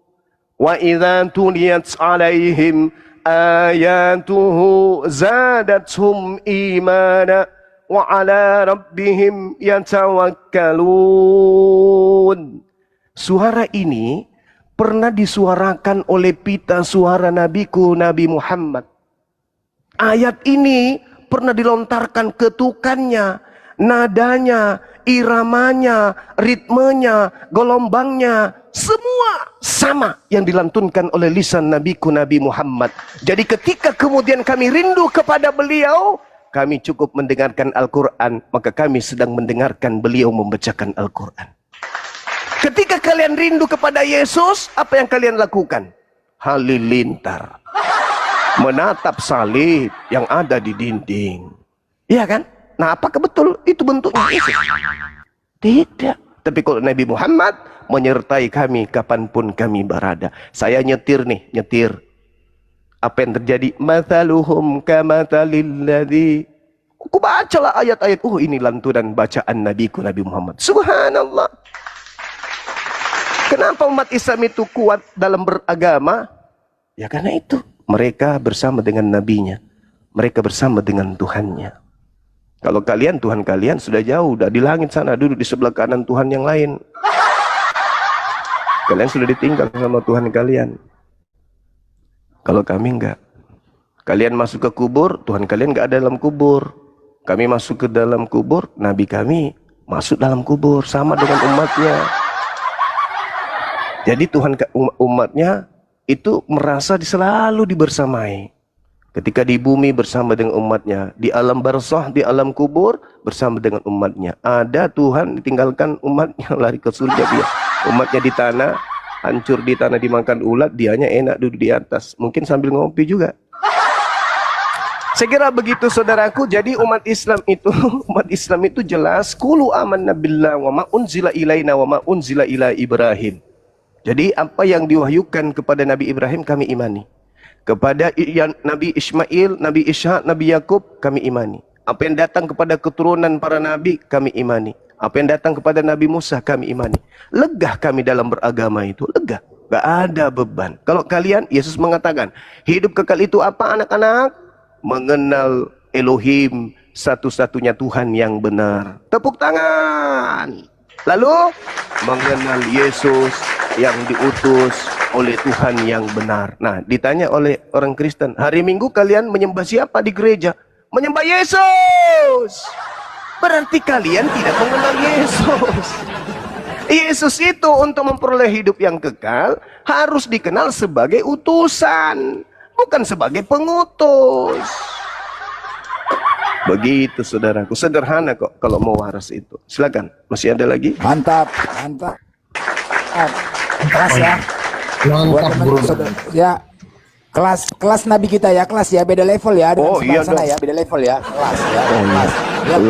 wa idza tuliyat alaihim ayatuhu zadatuhum imana wa ala rabbihim yatawakkalun. Suara ini pernah disuarakan oleh pita suara nabiku Nabi Muhammad. Ayat ini pernah dilontarkan ketukannya, nadanya, iramanya, ritmenya, gelombangnya, semua sama yang dilantunkan oleh lisan nabiku Nabi Muhammad. Jadi ketika kemudian kami rindu kepada beliau, kami cukup mendengarkan Al-Quran, maka kami sedang mendengarkan beliau membacakan Al-Quran. Ketika kalian rindu kepada Yesus, apa yang kalian lakukan? Halilintar, menatap salib yang ada di dinding. Iya kan? Nah, apakah betul itu bentuknya Yesus? Tidak. Tapi kalau Nabi Muhammad menyertai kami kapanpun kami berada. Saya nyetir nih, nyetir. Apa yang terjadi? Mathaluhum kamathalil ladzi. Aku bacalah ayat-ayat. Oh, ini lantunan bacaan nabiku Nabi Muhammad. Subhanallah. Kenapa umat Islam itu kuat dalam beragama? Ya karena itu. Mereka bersama dengan nabinya. Mereka bersama dengan Tuhannya. Kalau kalian, Tuhan kalian sudah jauh, udah di langit sana, duduk di sebelah kanan Tuhan yang lain. Kalian sudah ditinggal sama Tuhan kalian. Kalau kami enggak. Kalian masuk ke kubur, Tuhan kalian enggak ada dalam kubur. Kami masuk ke dalam kubur, Nabi kami masuk dalam kubur, sama dengan umatnya. Jadi Tuhan umatnya itu merasa selalu dibersamai. Ketika di bumi bersama dengan umatnya, di alam barzakh, di alam kubur bersama dengan umatnya. Ada Tuhan ditinggalkan umatnya lari ke surga dia. Umatnya di tanah, hancur di tanah dimakan ulat, dianya enak duduk di atas. Mungkin sambil ngopi juga. Saya kira begitu saudaraku. Jadi umat Islam itu jelas qulu amanna billahi wa ma unzila ilaina wa ma unzila ila Ibrahim. Jadi apa yang diwahyukan kepada Nabi Ibrahim kami imani. Kepada Nabi Ismail, Nabi Ishak, Nabi Yakub kami imani. Apa yang datang kepada keturunan para nabi kami imani. Apa yang datang kepada Nabi Musa kami imani. Legah kami dalam beragama itu, legah. Gak ada beban. Kalau kalian, Yesus mengatakan, hidup kekal itu apa anak-anak? Mengenal Elohim, satu-satunya Tuhan yang benar. Tepuk tangan. Lalu mengenal Yesus yang diutus oleh Tuhan yang benar. Nah, ditanya oleh orang Kristen, hari Minggu kalian menyembah siapa di gereja? Menyembah Yesus. Berarti kalian tidak mengenal Yesus. Yesus itu untuk memperoleh hidup yang kekal harus dikenal sebagai utusan, bukan sebagai pengutus. Begitu saudaraku, sederhana kok kalau mau waras itu. Silakan, masih ada lagi?
Mantap, mantap. Kelas ya. Buat teman-teman ya. Kelas Nabi kita ya, kelas ya, beda level ya dengan sebelah sana ya, beda level ya, kelas ya. Kelas. Ya,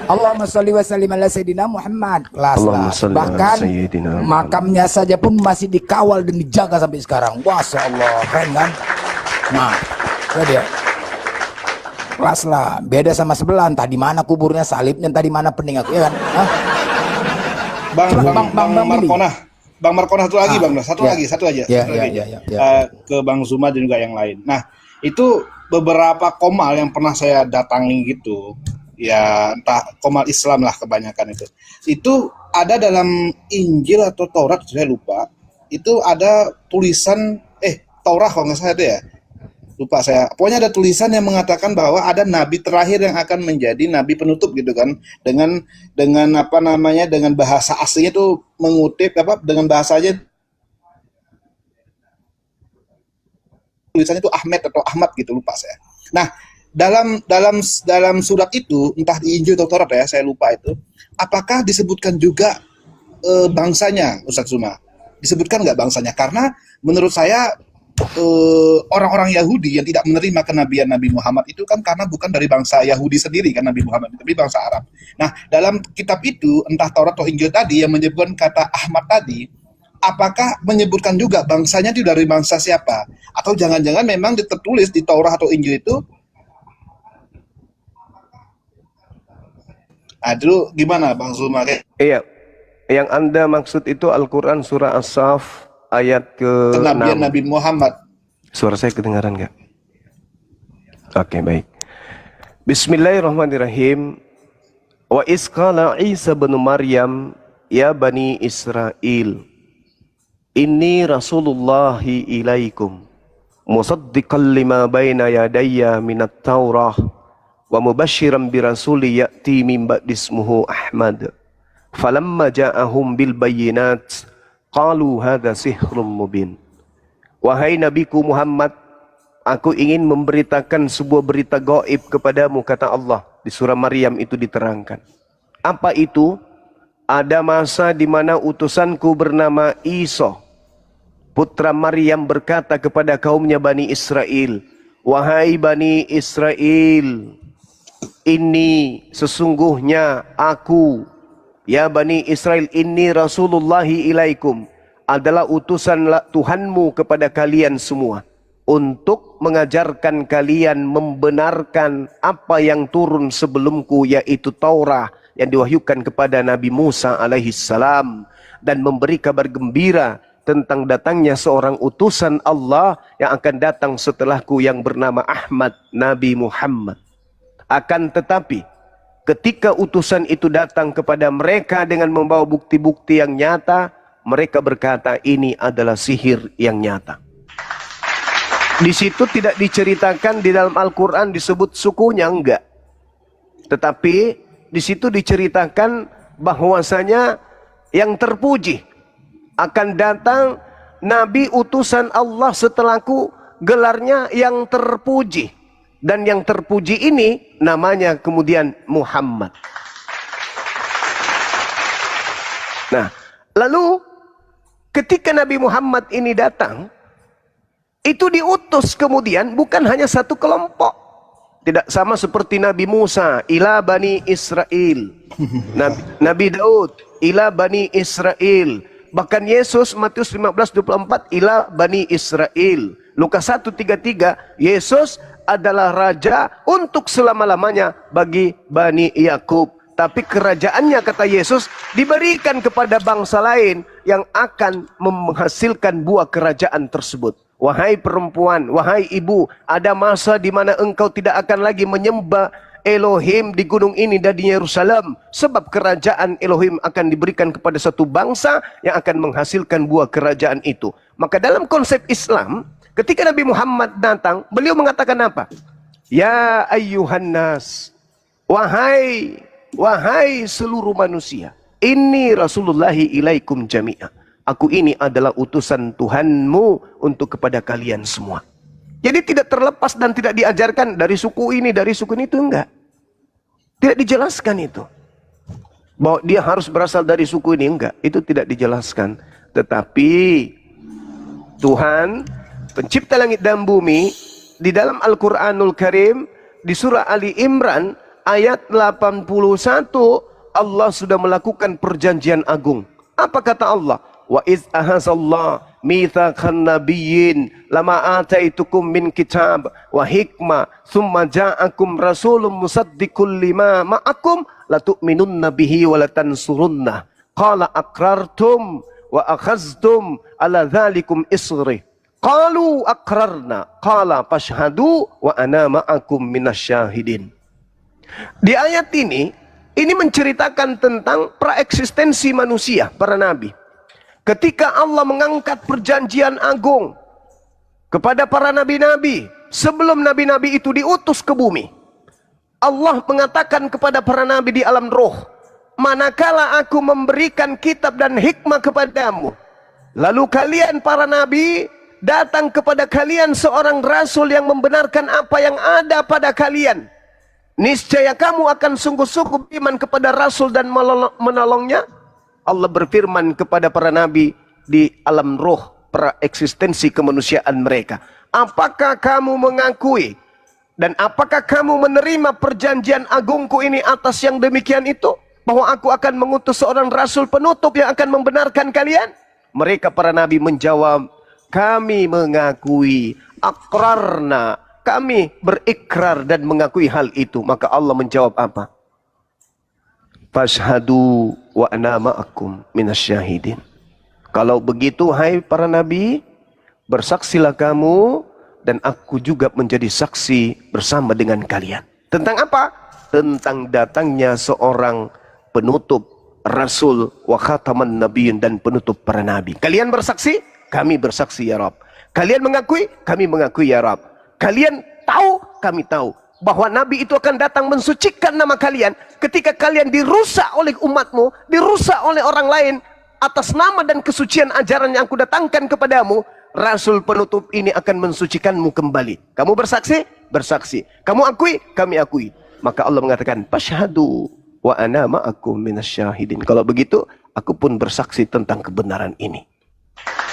Allahumma sholli wa sallim ala sayyidina Muhammad. Kelas lah. Bahkan makamnya saja pun masih dikawal dan dijaga sampai sekarang. Masya Allah, keren kan? Nah, itu dia. Kelas lah, beda sama sebelah. Entah di mana kuburnya, salibnya, entah di mana peninggal, ya kan? Hah?
Bang Markona satu lagi, Bang. Satu aja. Ke Bang Zuma dan juga yang lain. Nah, itu beberapa komal yang pernah saya datangi gitu. Ya, entah komal Islam lah kebanyakan itu. Itu ada dalam Injil atau Taurat, saya lupa. Itu ada tulisan Taurat kalau nggak salah itu ya. Lupa saya. Pokoknya ada tulisan yang mengatakan bahwa ada nabi terakhir yang akan menjadi nabi penutup gitu kan. Dengan apa namanya, dengan bahasa aslinya tuh mengutip dengan bahasanya tulisannya itu Ahmed atau Ahmad gitu, lupa saya. Nah, dalam surat itu, entah di Injil atau Taurat ya, saya lupa itu. Apakah disebutkan juga bangsanya, Ustaz Zuma? Disebutkan nggak bangsanya? Karena menurut saya orang-orang Yahudi yang tidak menerima kenabian Nabi Muhammad itu kan karena bukan dari bangsa Yahudi sendiri kan Nabi Muhammad, tapi bangsa Arab. Nah, dalam kitab itu, entah Taurat atau Injil tadi yang menyebutkan kata Ahmad tadi, apakah menyebutkan juga bangsanya itu dari bangsa siapa? Atau jangan-jangan memang tertulis di Taurat atau Injil itu Dulu gimana Bang Zuma?
Iya, yang Anda maksud itu Al-Quran surah As-Saff ayat
Kenabian
ke-6.
Nabi Muhammad.
Suara saya kedengaran nggak? Oke, baik. Bismillahirrahmanirrahim. Wa isqala Isa bin Maryam ya bani Israel inni rasulullahi ilaikum musaddiqan lima baina yadayya minat taurah wa mubashiran bi rasuli ya'ti min ba'di ismuhu Ahmad falamma ja'ahum bil bayyinat qalu hadha sihrun mubin. Wahai Nabiku Muhammad, aku ingin memberitakan sebuah berita gaib kepadamu, kata Allah. Di surah Maryam itu diterangkan. Apa itu? Ada masa di mana utusanku bernama Isa, putra Maryam, berkata kepada kaumnya Bani Israel, wahai Bani Israel, ini sesungguhnya aku, ya Bani Israel, ini Rasulullahi ilaikum, adalah utusan Tuhanmu kepada kalian semua, untuk mengajarkan kalian membenarkan apa yang turun sebelumku, yaitu Taurat yang diwahyukan kepada Nabi Musa alaihissalam, dan memberi kabar gembira tentang datangnya seorang utusan Allah yang akan datang setelahku yang bernama Ahmad, Nabi Muhammad. Akan tetapi ketika utusan itu datang kepada mereka dengan membawa bukti-bukti yang nyata, mereka berkata ini adalah sihir yang nyata. Di situ tidak diceritakan di dalam Al-Quran disebut sukunya, enggak. Tetapi di situ diceritakan bahwasanya yang terpuji akan datang Nabi utusan Allah setelahku, gelarnya yang terpuji. Dan yang terpuji ini namanya kemudian Muhammad. Nah, lalu ketika Nabi Muhammad ini datang, itu diutus kemudian bukan hanya satu kelompok. Tidak sama seperti Nabi Musa, ila Bani Israel. Nabi Daud, ila Bani Israel. Bahkan Yesus, Matius 15:24, ila Bani Israel. Lukas 1:33, Yesus adalah raja untuk selama-lamanya bagi Bani Yakub. Tapi kerajaannya, kata Yesus, diberikan kepada bangsa lain yang akan menghasilkan buah kerajaan tersebut. Wahai perempuan, wahai ibu, ada masa di mana engkau tidak akan lagi menyembah Elohim di gunung ini dan di Yerusalem, sebab kerajaan Elohim akan diberikan kepada satu bangsa yang akan menghasilkan buah kerajaan itu. Maka dalam konsep Islam, ketika Nabi Muhammad datang, beliau mengatakan apa? Ya ayyuhan nas, wahai seluruh manusia, ini Rasulullahi ilaikum jami'ah. Aku ini adalah utusan Tuhanmu untuk kepada kalian semua. Jadi tidak terlepas dan tidak diajarkan dari suku ini, dari suku itu, enggak. Tidak dijelaskan itu. Bahwa dia harus berasal dari suku ini, enggak. Itu tidak dijelaskan. Tetapi Tuhan, pencipta langit dan bumi, di dalam Al-Quranul Karim, di surah Ali Imran, ayat 81, Allah sudah melakukan perjanjian agung. Apa kata Allah? Wa iz ahazallah mitsaqan nabiyyin lama ataitukum min kitab wa hikmah thumma ja'akum rasulun musaddiqul lima ma'akum latu'minunna bihi wa latansurunna qala aqrartum wa akhaztum ala dzalikum isri qalu aqrarna qala fashhadu wa ana ma'akum minasyahidin. Di ayat ini menceritakan tentang praeksistensi manusia, para nabi. Ketika Allah mengangkat perjanjian agung kepada para nabi-nabi, sebelum nabi-nabi itu diutus ke bumi, Allah mengatakan kepada para nabi di alam roh, manakala aku memberikan kitab dan hikmah kepadamu, lalu kalian para nabi datang kepada kalian seorang rasul yang membenarkan apa yang ada pada kalian, niscaya kamu akan sungguh-sungguh iman kepada rasul dan menolongnya. Allah berfirman kepada para nabi di alam roh, praeksistensi kemanusiaan mereka. Apakah kamu mengakui dan apakah kamu menerima perjanjian agungku ini atas yang demikian itu? Bahwa aku akan mengutus seorang rasul penutup yang akan membenarkan kalian? Mereka para nabi menjawab, kami mengakui, akrarna, kami berikrar dan mengakui hal itu. Maka Allah menjawab apa? Fashhadu wa ana ma'akum minasyahidin. Kalau begitu, hai para nabi, bersaksilah kamu dan aku juga menjadi saksi bersama dengan kalian. Tentang apa? Tentang datangnya seorang penutup Rasul wa khataman nabiyyin dan penutup para nabi. Kalian bersaksi, kami bersaksi ya Rabb. Kalian mengakui, kami mengakui ya Rabb. Kalian tahu, kami tahu bahwa nabi itu akan datang mensucikan nama kalian ketika kalian dirusak oleh umatmu, dirusak oleh orang lain atas nama dan kesucian ajaran yang aku datangkan kepadamu. Rasul penutup ini akan mensucikanmu kembali. Kamu bersaksi? Bersaksi. Kamu akui? Kami akui. Maka Allah mengatakan, Fashhadu wa ana ma'akum minasyahidin. Kalau begitu, aku pun bersaksi tentang kebenaran ini.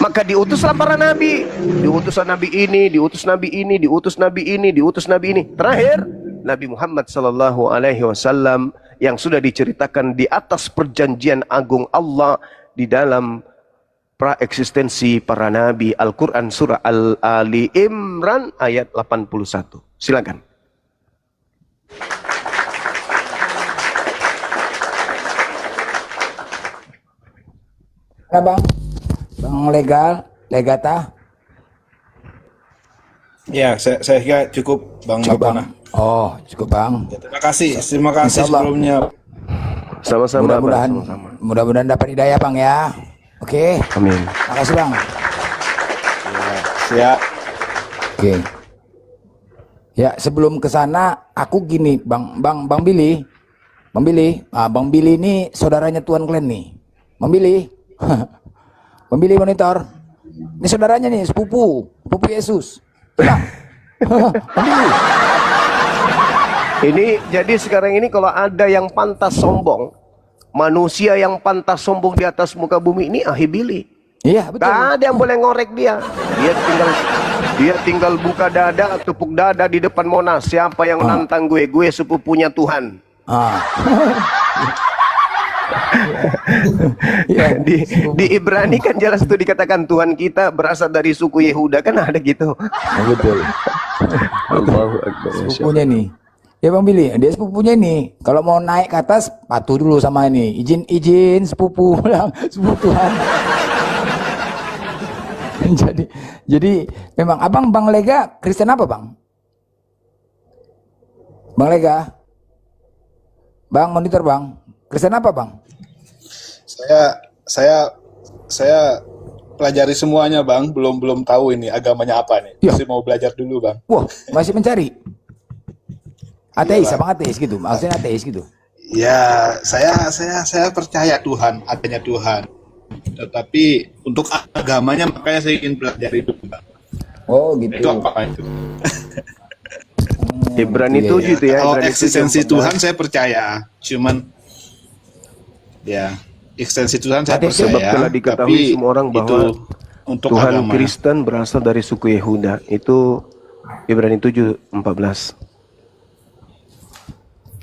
Maka diutuslah para nabi. Diutus nabi ini, diutus nabi ini, diutus nabi ini, diutus nabi ini. Terakhir, Nabi Muhammad sallallahu alaihi wasallam yang sudah diceritakan di atas perjanjian agung Allah di dalam praeksistensi para nabi. Al-Quran surah Al-Ali Imran ayat 81. Silakan.
Nah, Bang Legata.
Ya, saya kira cukup Bang
Cukup,
Markona.
Bang. Oh, cukup Bang.
Ya, terima kasih
Insyaallah.
sebelumnya.
Sama-sama.
Mudah-mudahan
Bang, sama-sama.
mudah-mudahan dapat hidayah Bang ya. Oke.
Amin.
Makasih Bang.
Ya,
Oke. Ya, sebelum ke sana aku gini, Bang Billy. Bang Billy ini saudaranya Tuan Glenn nih. Bang Billy. Bang Billy monitor. Ini saudaranya nih, sepupu Yesus. Bang Billy.
Ini jadi sekarang ini kalau ada yang pantas sombong, manusia yang pantas sombong di atas muka bumi ini Ahibili.
Iya, betul.
Gak ada yang boleh ngorek dia. Dia tinggal buka dada, tepuk dada di depan Monas. Siapa yang nantang gue? Gue sepupunya Tuhan.
Ya,
Di Ibrani kan jelas itu dikatakan Tuhan kita berasal dari suku Yehuda, kan ada gitu.
betul.
Allahu Akbar.
Sepupunya nih. Ya Bang Billy, dia sepupunya nih. Kalau mau naik ke atas, patuh dulu sama ini. Izin sepupu, sepupu Tuhan. jadi memang abang Bang Lega Kristen apa Bang? Bang Lega, Bang monitor Bang, Kristen apa Bang?
Saya pelajari semuanya Bang, belum tahu ini agamanya apa nih.
Ya.
Masih mau belajar dulu Bang.
Wah, masih mencari. Ateis,
Iya,
abang ateis gitu, maksudnya ateis gitu.
Ya, saya percaya Tuhan, adanya Tuhan. Tetapi untuk agamanya makanya saya ingin pelajari dulu Bang.
Oh gitu.
Itu apa itu?
Ibrani
Iya,
7 itu ya.
Kalau
Ibrani 7
eksistensi
14.
Tuhan saya percaya, cuman ya eksistensi Tuhan saya percaya.
Sebab telah diketahui
tapi
semua orang bahwa
itu untuk
Tuhan
agama.
Kristen berasal dari suku Yehuda. Itu Ibrani 7:14.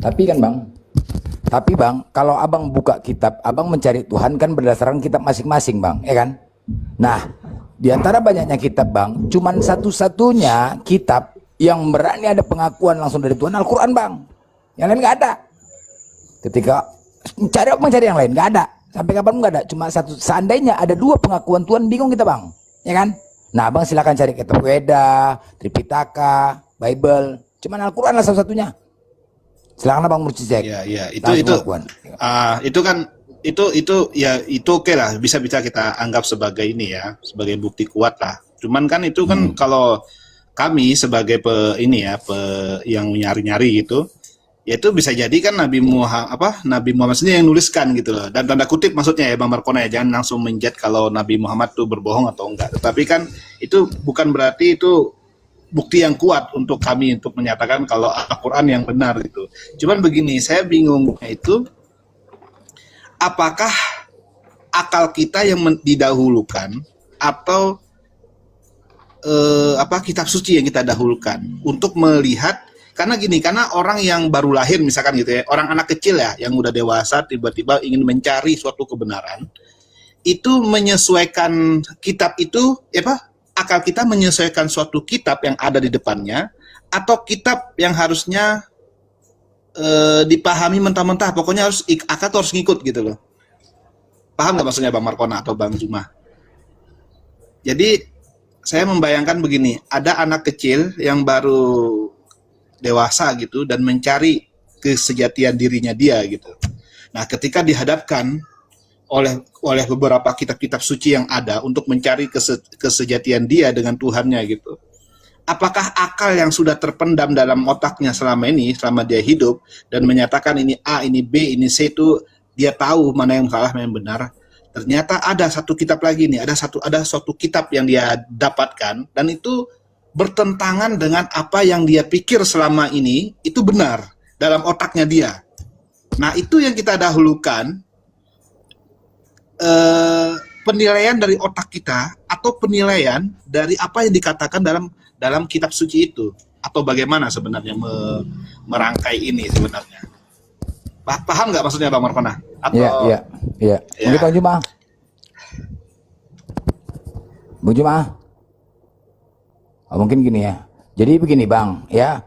Tapi bang, kalau abang buka kitab, abang mencari Tuhan kan berdasarkan kitab masing-masing bang, ya kan? Nah, di antara banyaknya kitab bang, cuman satu-satunya kitab yang berani ada pengakuan langsung dari Tuhan Al-Quran bang. Yang lain nggak ada. Ketika mencari yang lain nggak ada. Sampai kapan nggak ada. Cuma satu. Seandainya ada dua pengakuan Tuhan, bingung kita bang, ya kan? Nah, abang silakan cari kitab Weda, Tripitaka, Bible. Cuman Al-Quran lah satu-satunya. Silakan abang cek.
Ya, itu kan itu oke lah, bisa kita anggap sebagai ini ya, sebagai bukti kuat lah. Cuman kan itu kan kalau kami sebagai yang nyari-nyari gitu, ya itu bisa jadi kan Nabi Muhammad sendiri yang nuliskan gitu loh. Dan tanda kutip maksudnya ya Bang Markona ya, jangan langsung menjudge kalau Nabi Muhammad tuh berbohong atau enggak. Tetapi kan itu bukan berarti itu bukti yang kuat untuk kami untuk menyatakan kalau Al-Quran yang benar gitu. Cuman begini, saya bingungnya itu apakah akal kita yang didahulukan atau kitab suci yang kita dahulukan untuk melihat, karena orang yang baru lahir misalkan gitu ya, orang anak kecil ya yang udah dewasa tiba-tiba ingin mencari suatu kebenaran, itu menyesuaikan kitab itu akal kita menyesuaikan suatu kitab yang ada di depannya atau kitab yang harusnya
dipahami mentah-mentah. Pokoknya harus akad tuh harus ngikut gitu loh. Paham nggak maksudnya Bang Markona atau Bang Zuma? Jadi saya membayangkan begini, ada anak kecil yang baru dewasa gitu dan mencari kesejatian dirinya dia gitu. Nah, ketika dihadapkan oleh beberapa kitab-kitab suci yang ada untuk mencari kesejatian dia dengan Tuhannya gitu. Apakah akal yang sudah terpendam dalam otaknya selama ini, selama dia hidup dan menyatakan ini A, ini B, ini C itu dia tahu mana yang salah, mana yang benar. Ternyata ada satu kitab lagi nih, ada suatu kitab yang dia dapatkan dan itu bertentangan dengan apa yang dia pikir selama ini itu benar dalam otaknya dia. Nah, itu yang kita dahulukan penilaian dari otak kita atau penilaian dari apa yang dikatakan dalam kitab suci itu, atau bagaimana sebenarnya merangkai ini sebenarnya. Paham nggak maksudnya Bang Markona? Atau
Iya. Mungkin Bang Juma. Bang Juma. Oh, mungkin gini ya. Jadi begini Bang, ya.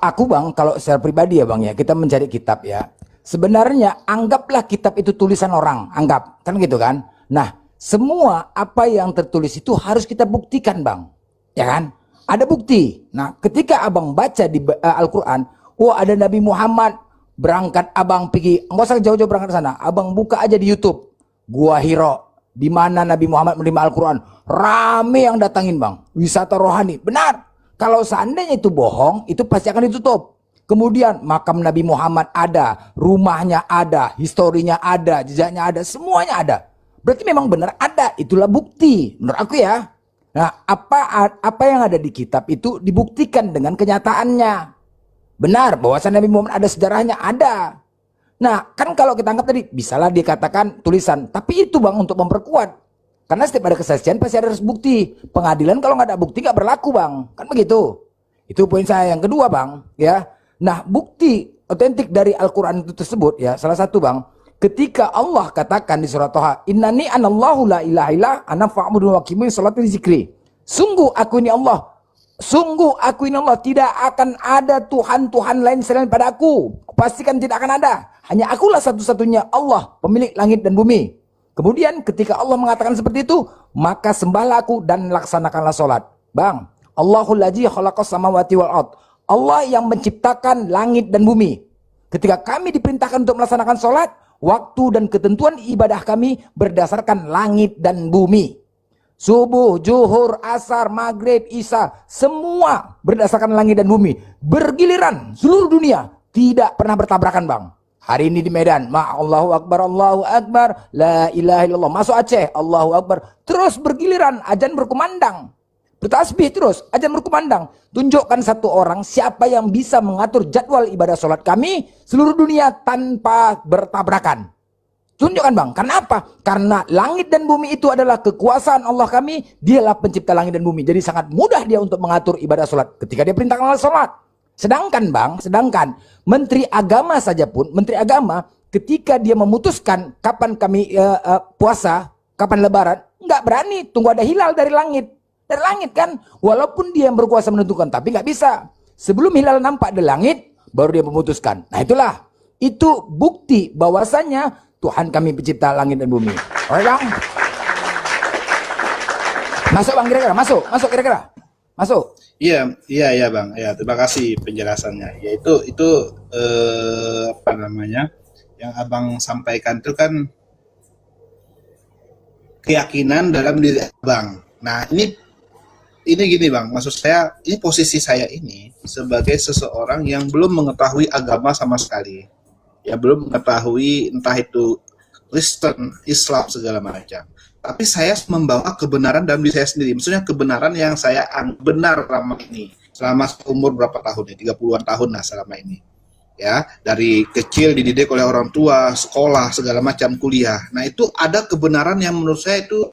Aku Bang, kalau secara pribadi ya Bang ya, kita mencari kitab ya. Sebenarnya anggaplah kitab itu tulisan orang, anggap kan gitu kan. Nah, semua apa yang tertulis itu harus kita buktikan Bang, ya kan? Ada bukti. Nah, ketika abang baca di Al-Quran, ada Nabi Muhammad berangkat, abang pergi, nggak usah jauh-jauh berangkat ke sana, abang buka aja di YouTube, Gua Hiro, di mana Nabi Muhammad menerima Al-Quran, rame yang datangin Bang, wisata rohani, benar. Kalau seandainya itu bohong, itu pasti akan ditutup. Kemudian makam Nabi Muhammad ada, rumahnya ada, historinya ada, jejaknya ada, semuanya ada. Berarti memang benar ada, itulah bukti menurut aku ya. Nah, apa yang ada di kitab itu dibuktikan dengan kenyataannya. Benar bahwasan Nabi Muhammad ada sejarahnya, ada. Nah, kan kalau kita anggap tadi, bisalah dikatakan tulisan, tapi itu Bang untuk memperkuat. Karena setiap ada kesaksian pasti ada bukti. Pengadilan kalau nggak ada bukti nggak berlaku Bang, kan begitu. Itu poin saya yang kedua Bang, ya. Nah, bukti otentik dari Al-Quran itu tersebut ya, salah satu Bang, ketika Allah katakan di surat Toha, Innani anallahu la ilaha illa ana fa'budu wa qimu sholata li zikri. Sungguh aku ini Allah. Sungguh aku ini Allah, tidak akan ada Tuhan-Tuhan lain selain pada aku. Pastikan tidak akan ada. Hanya akulah satu-satunya Allah, pemilik langit dan bumi. Kemudian ketika Allah mengatakan seperti itu, maka sembahlah aku dan laksanakanlah sholat. Bang, Allahul ladzi khalaqas samawati wal ard. Allah yang menciptakan langit dan bumi. Ketika kami diperintahkan untuk melaksanakan sholat, waktu dan ketentuan ibadah kami berdasarkan langit dan bumi. Subuh, zuhur, asar, maghrib, isya, semua berdasarkan langit dan bumi. Bergiliran seluruh dunia, tidak pernah bertabrakan Bang. Hari ini di Medan, Allahu Akbar, la ilaha illallah. Masuk Aceh, Allahu Akbar. Terus bergiliran, azan berkumandang. Bertasbih terus, azan berkumandang. Tunjukkan satu orang siapa yang bisa mengatur jadwal ibadah sholat kami seluruh dunia tanpa bertabrakan. Tunjukkan Bang, karena apa? Karena langit dan bumi itu adalah kekuasaan Allah kami. Dialah pencipta langit dan bumi. Jadi sangat mudah dia untuk mengatur ibadah sholat ketika dia perintahkan sholat. Sedangkan Bang, Menteri Agama saja pun, Menteri Agama ketika dia memutuskan kapan kami puasa, kapan lebaran, nggak berani, tunggu ada hilal dari langit. Dari langit kan, walaupun dia yang berkuasa menentukan, tapi nggak bisa. Sebelum hilal nampak di langit, baru dia memutuskan. Nah itulah, itu bukti bahwasanya Tuhan kami pencipta langit dan bumi. Oke Bang? Masuk Bang kira-kira, masuk kira-kira. Masuk.
Iya Bang. Ya, terima kasih penjelasannya. Ya itu apa namanya? Yang Abang sampaikan itu kan keyakinan dalam diri Abang. Nah, ini gini Bang, maksud saya, ini posisi saya ini sebagai seseorang yang belum mengetahui agama sama sekali. Ya belum mengetahui entah itu Kristen, Islam segala macam. Tapi saya membawa kebenaran dalam diri saya sendiri. Maksudnya kebenaran yang saya benar selama ini. Selama umur berapa tahun ya? 30-an tahun lah selama ini. Ya, dari kecil dididik oleh orang tua, sekolah, segala macam, kuliah. Nah, itu ada kebenaran yang menurut saya itu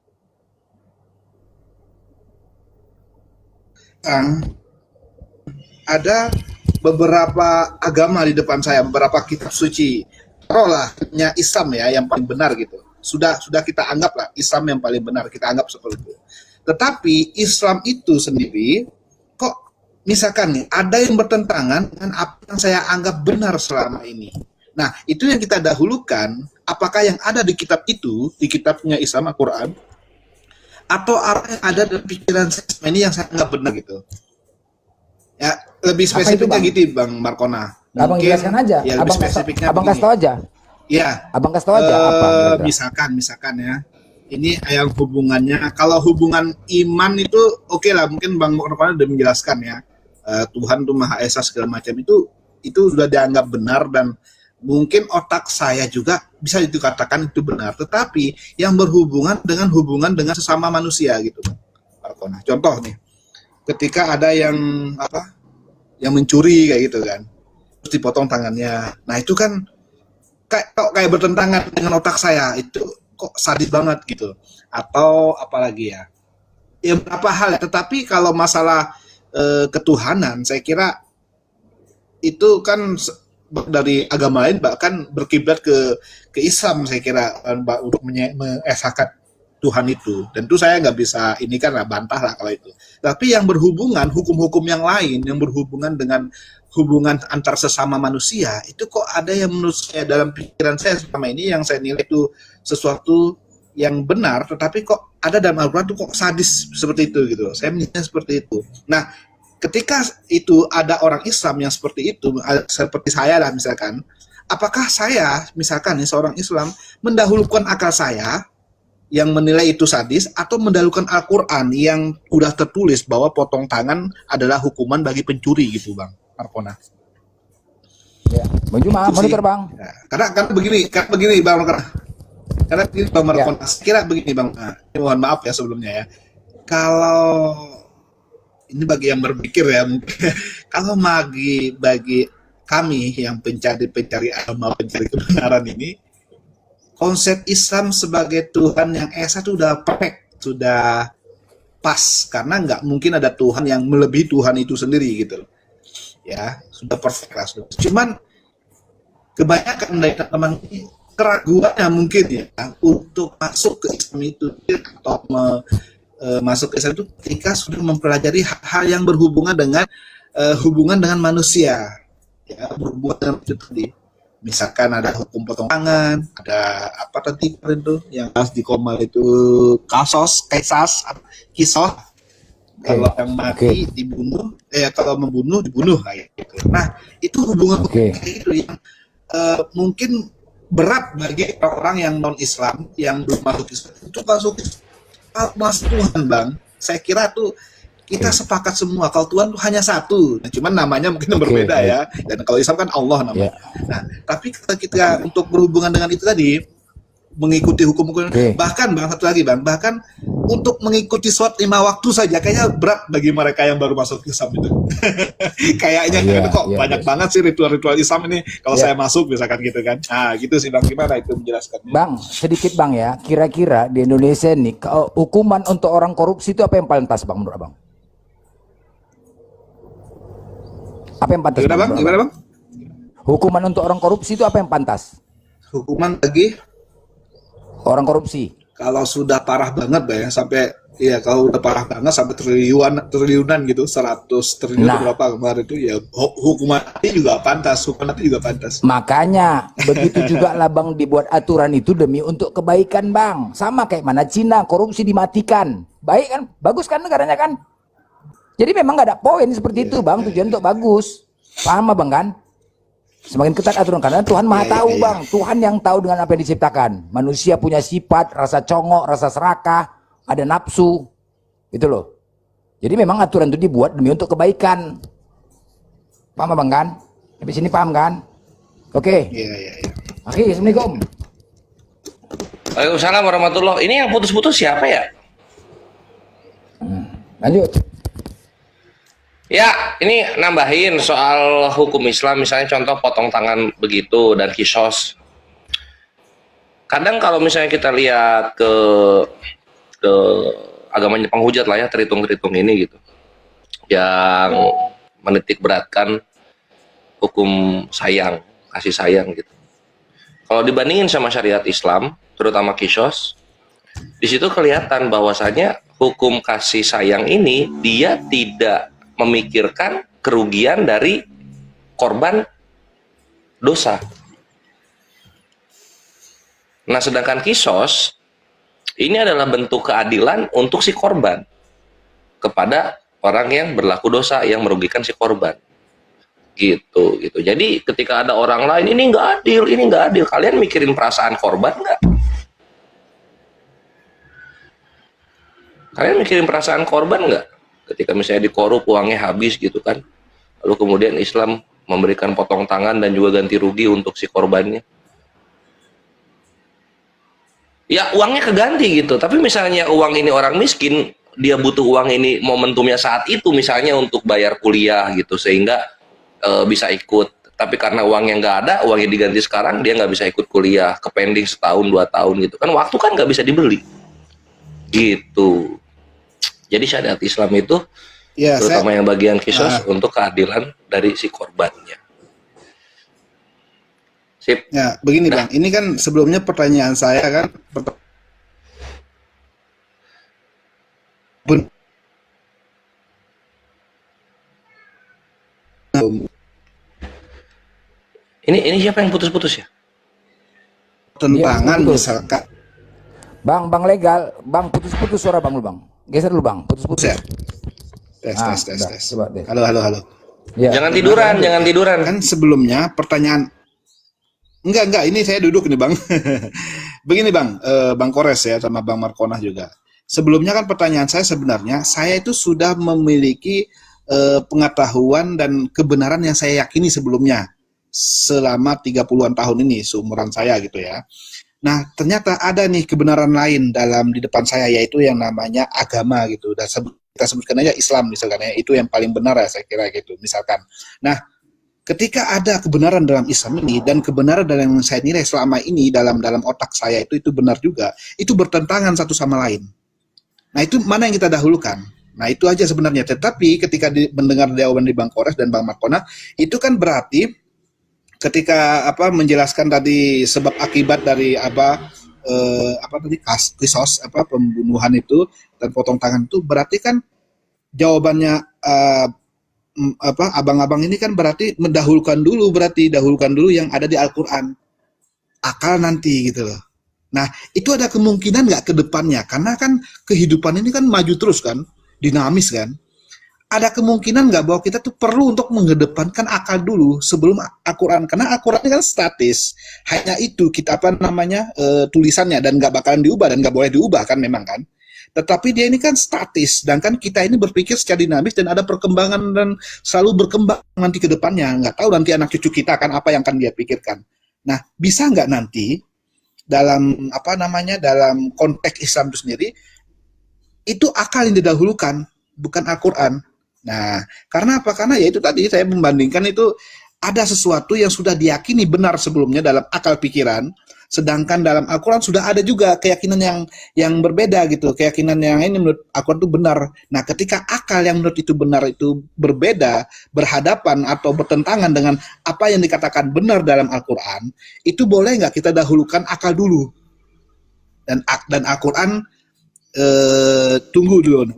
ada beberapa agama di depan saya, beberapa kitab suci. Taruhlahnya Islam ya yang paling benar gitu. Sudah kita anggap lah Islam yang paling benar, kita anggap seperti itu. Tetapi Islam itu sendiri kok
misalkan nih ada yang bertentangan dengan apa yang saya anggap benar selama ini. Nah, itu yang kita dahulukan, apakah yang ada di kitab itu, di kitabnya Islam Al-Quran, atau apa yang ada dalam pikiran saya selama ini yang saya anggap benar gitu. Ya, lebih
Apa itu,
spesifiknya
Bang?
gitu, Bang Markona.
Abang jelaskan aja.
Ya, lebih spesifiknya
Abang
begini.
kasih tahu aja.
Ya,
Abang kasih tahu aja apa kira-kira.
misalkan ya, ini yang hubungannya, kalau hubungan iman itu oke lah, mungkin Bang Markona udah menjelaskan ya, Tuhan tuh Maha Esa segala macam itu sudah dianggap benar, dan mungkin otak saya juga bisa dikatakan itu benar, tetapi yang berhubungan dengan sesama manusia gitu, Bang Markona. Contoh nih, ketika ada yang mencuri kayak gitu kan, terus dipotong tangannya, nah itu kan kayak bertentangan dengan otak saya, itu kok sadis banget gitu. Atau apalagi ya beberapa hal ya, tetapi kalau masalah ketuhanan, saya kira itu kan dari agama lain bahkan berkiblat ke Islam, saya kira, untuk mengesahkan Tuhan itu. Dan itu saya nggak bisa ini kan bantah lah kalau itu. Tapi yang berhubungan hukum-hukum yang lain yang berhubungan dengan hubungan antar sesama manusia, itu kok ada yang menurut saya, dalam pikiran saya selama ini yang saya nilai itu sesuatu yang benar, tetapi kok ada dalam Al-Quran tuh kok sadis seperti itu gitu. Saya menilainya seperti itu. Nah, ketika itu ada orang Islam yang seperti itu, seperti saya lah misalkan, apakah saya misalkan nih seorang Islam mendahulukan akal saya yang menilai itu sadis, atau mendahulukan Al-Quran yang udah tertulis bahwa potong tangan adalah hukuman bagi pencuri gitu, Bang Markona?
Ya. Bang Juma, monitor Bang.
Ya, karena begini Bang Markona. Karena begini Bang Markona, kira begini Bang, mohon maaf ya sebelumnya ya. Kalau ini bagi yang berpikir ya, mungkin kalau bagi kami yang pencari agama, pencari kebenaran ini, konsep Islam sebagai Tuhan yang esa itu udah perfect, sudah pas, karena nggak mungkin ada Tuhan yang melebihi Tuhan itu sendiri gitu. Ya, sudah perfect lah. Cuman kebanyakan dari teman-teman ini keraguannya mungkin ya untuk masuk ke Islam itu, atau masuk ke Islam itu ketika sudah mempelajari hal yang berhubungan dengan hubungan dengan manusia, ya, berhubungan dengan itu tadi. Misalkan ada hukum potong tangan, ada apa tadi itu yang harus di Komal itu kisos. Kalau yang mati dibunuh, kalau membunuh dibunuh kayak gitu. Nah, itu hubungan kayak gitu yang mungkin berat bagi orang yang non Islam yang belum masuk Islam. Itu masuk Tuhan, Bang. Saya kira tuh kita sepakat semua kalau Tuhan tuh hanya satu. Nah, cuman namanya mungkin berbeda ya. Dan kalau Islam kan Allah namanya. Nah, tapi kita untuk berhubungan dengan itu tadi, mengikuti hukum-hukum, bahkan Bang, satu lagi Bang, bahkan untuk mengikuti sholat 5 waktu saja kayaknya berat bagi mereka yang baru masuk Islam itu. Kayaknya kok banyak banget sih ritual-ritual Islam ini kalau saya masuk misalkan gitu kan. Nah, gitu sih Bang, gimana itu menjelaskannya?
Bang, sedikit Bang ya, kira-kira di Indonesia nih hukuman untuk orang korupsi itu apa yang paling pantas Bang menurut Abang? Apa yang pantas?
Gimana Bang?
Hukuman untuk orang korupsi itu apa yang pantas?
Hukuman bagi
orang korupsi.
Kalau sudah parah banget ya, sampai kalau udah parah banget sampai triliunan gitu, 100 triliun berapa kemarin itu, ya hukuman mati juga pantas,
Makanya begitu juga lah Bang dibuat aturan itu demi untuk kebaikan Bang. Sama kayak mana Cina, korupsi dimatikan. Baik kan? Bagus kan negaranya kan? Jadi memang nggak ada poin seperti itu Bang, tujuan untuk bagus. Paham Bang kan? Semakin ketat aturan, karena Tuhan Maha tahu Bang. Tuhan yang tahu dengan apa yang diciptakan. Manusia punya sifat, rasa congok, rasa serakah, ada nafsu. Itu loh. Jadi memang aturan itu dibuat demi untuk kebaikan. Paham Bang kan? Sampai sini paham kan? Oke.
Iya.
Oke, Assalamualaikum.
Waalaikumsalam warahmatullahi. Ini yang putus-putus siapa ya?
Lanjut.
Ya, ini nambahin soal hukum Islam, misalnya contoh potong tangan begitu dan kisos. Kadang kalau misalnya kita lihat ke agamanya penghujat lah ya, terhitung ini gitu, yang menitik beratkan hukum sayang, kasih sayang gitu. Kalau dibandingin sama syariat Islam, terutama kisos, di situ kelihatan bahwasanya hukum kasih sayang ini dia tidak memikirkan kerugian dari korban dosa. Nah, sedangkan kisos ini adalah bentuk keadilan untuk si korban kepada orang yang berlaku dosa yang merugikan si korban. Gitu. Jadi ketika ada orang lain ini nggak adil, kalian mikirin perasaan korban nggak? Kalian mikirin perasaan korban nggak? Ketika misalnya dikorup uangnya habis gitu kan, lalu kemudian Islam memberikan potong tangan dan juga ganti rugi untuk si korbannya. Ya uangnya keganti gitu, tapi misalnya uang ini orang miskin, dia butuh uang ini momentumnya saat itu misalnya untuk bayar kuliah gitu, sehingga bisa ikut, tapi karena uangnya nggak ada, uangnya diganti sekarang, dia nggak bisa ikut kuliah, ke pending setahun 2 tahun gitu kan, waktu kan nggak bisa dibeli gitu. Jadi syariat Islam itu
Ya,
terutama yang bagian kisos untuk keadilan dari si korbannya. Sip.
ya begini Bang, ini kan sebelumnya pertanyaan saya kan
Ini siapa yang putus-putus ya?
tentangan
putus.
misalkan
Bang legal, Bang putus-putus suara Bang lu Bang. Geser dulu Bang, putus-putus.
ya. Tes.
udah, coba deh.
Halo.
Ya.
Jangan tiduran.
Kan sebelumnya pertanyaan enggak ini saya duduk nih Bang. Begini Bang, Bang Kores ya sama Bang Markonah juga. Sebelumnya kan pertanyaan saya sebenarnya saya itu sudah memiliki pengetahuan dan kebenaran yang saya yakini sebelumnya selama 30-an tahun ini seumuran saya gitu ya. Nah, ternyata ada nih kebenaran lain di depan saya, yaitu yang namanya agama gitu. Dan kita sebutkan aja Islam misalkan ya, itu yang paling benar ya saya kira gitu misalkan. Nah, ketika ada kebenaran dalam Islam ini dan kebenaran dalam yang saya nilai selama ini dalam otak saya itu benar juga, itu bertentangan satu sama lain. Nah, itu mana yang kita dahulukan? Nah, itu aja sebenarnya. Tetapi ketika mendengar jawaban di Bang Kores dan Bang Markona, itu kan berarti ketika menjelaskan tadi sebab akibat dari kisos pembunuhan itu dan potong tangan itu, berarti kan jawabannya abang-abang ini kan berarti dahulukan dulu yang ada di Al-Qur'an, akal nanti gitu loh. Nah, itu ada kemungkinan nggak ke depannya, karena kan kehidupan ini kan maju terus kan, dinamis kan. Ada kemungkinan nggak bahwa kita tuh perlu untuk mengedepankan akal dulu sebelum Al-Quran, karena Al-Quran ini kan statis, hanya itu kita tulisannya dan nggak bakalan diubah dan nggak boleh diubah kan memang kan. Tetapi dia ini kan statis, sedangkan kita ini berpikir secara dinamis dan ada perkembangan dan selalu berkembang nanti ke depannya. Nggak tahu nanti anak cucu kita kan apa yang akan dia pikirkan. Nah, bisa nggak nanti dalam dalam konteks Islam itu sendiri itu akal yang didahulukan, bukan Al-Quran. Nah, karena apa? Karena ya itu tadi saya membandingkan itu ada sesuatu yang sudah diyakini benar sebelumnya dalam akal pikiran, sedangkan dalam Al-Quran sudah ada juga keyakinan yang berbeda gitu, keyakinan yang ini menurut Al-Quran itu benar. Nah, ketika akal yang menurut itu benar itu berbeda, berhadapan atau bertentangan dengan apa yang dikatakan benar dalam Al-Quran, itu boleh nggak kita dahulukan akal dulu? Dan Al-Quran tunggu dulu,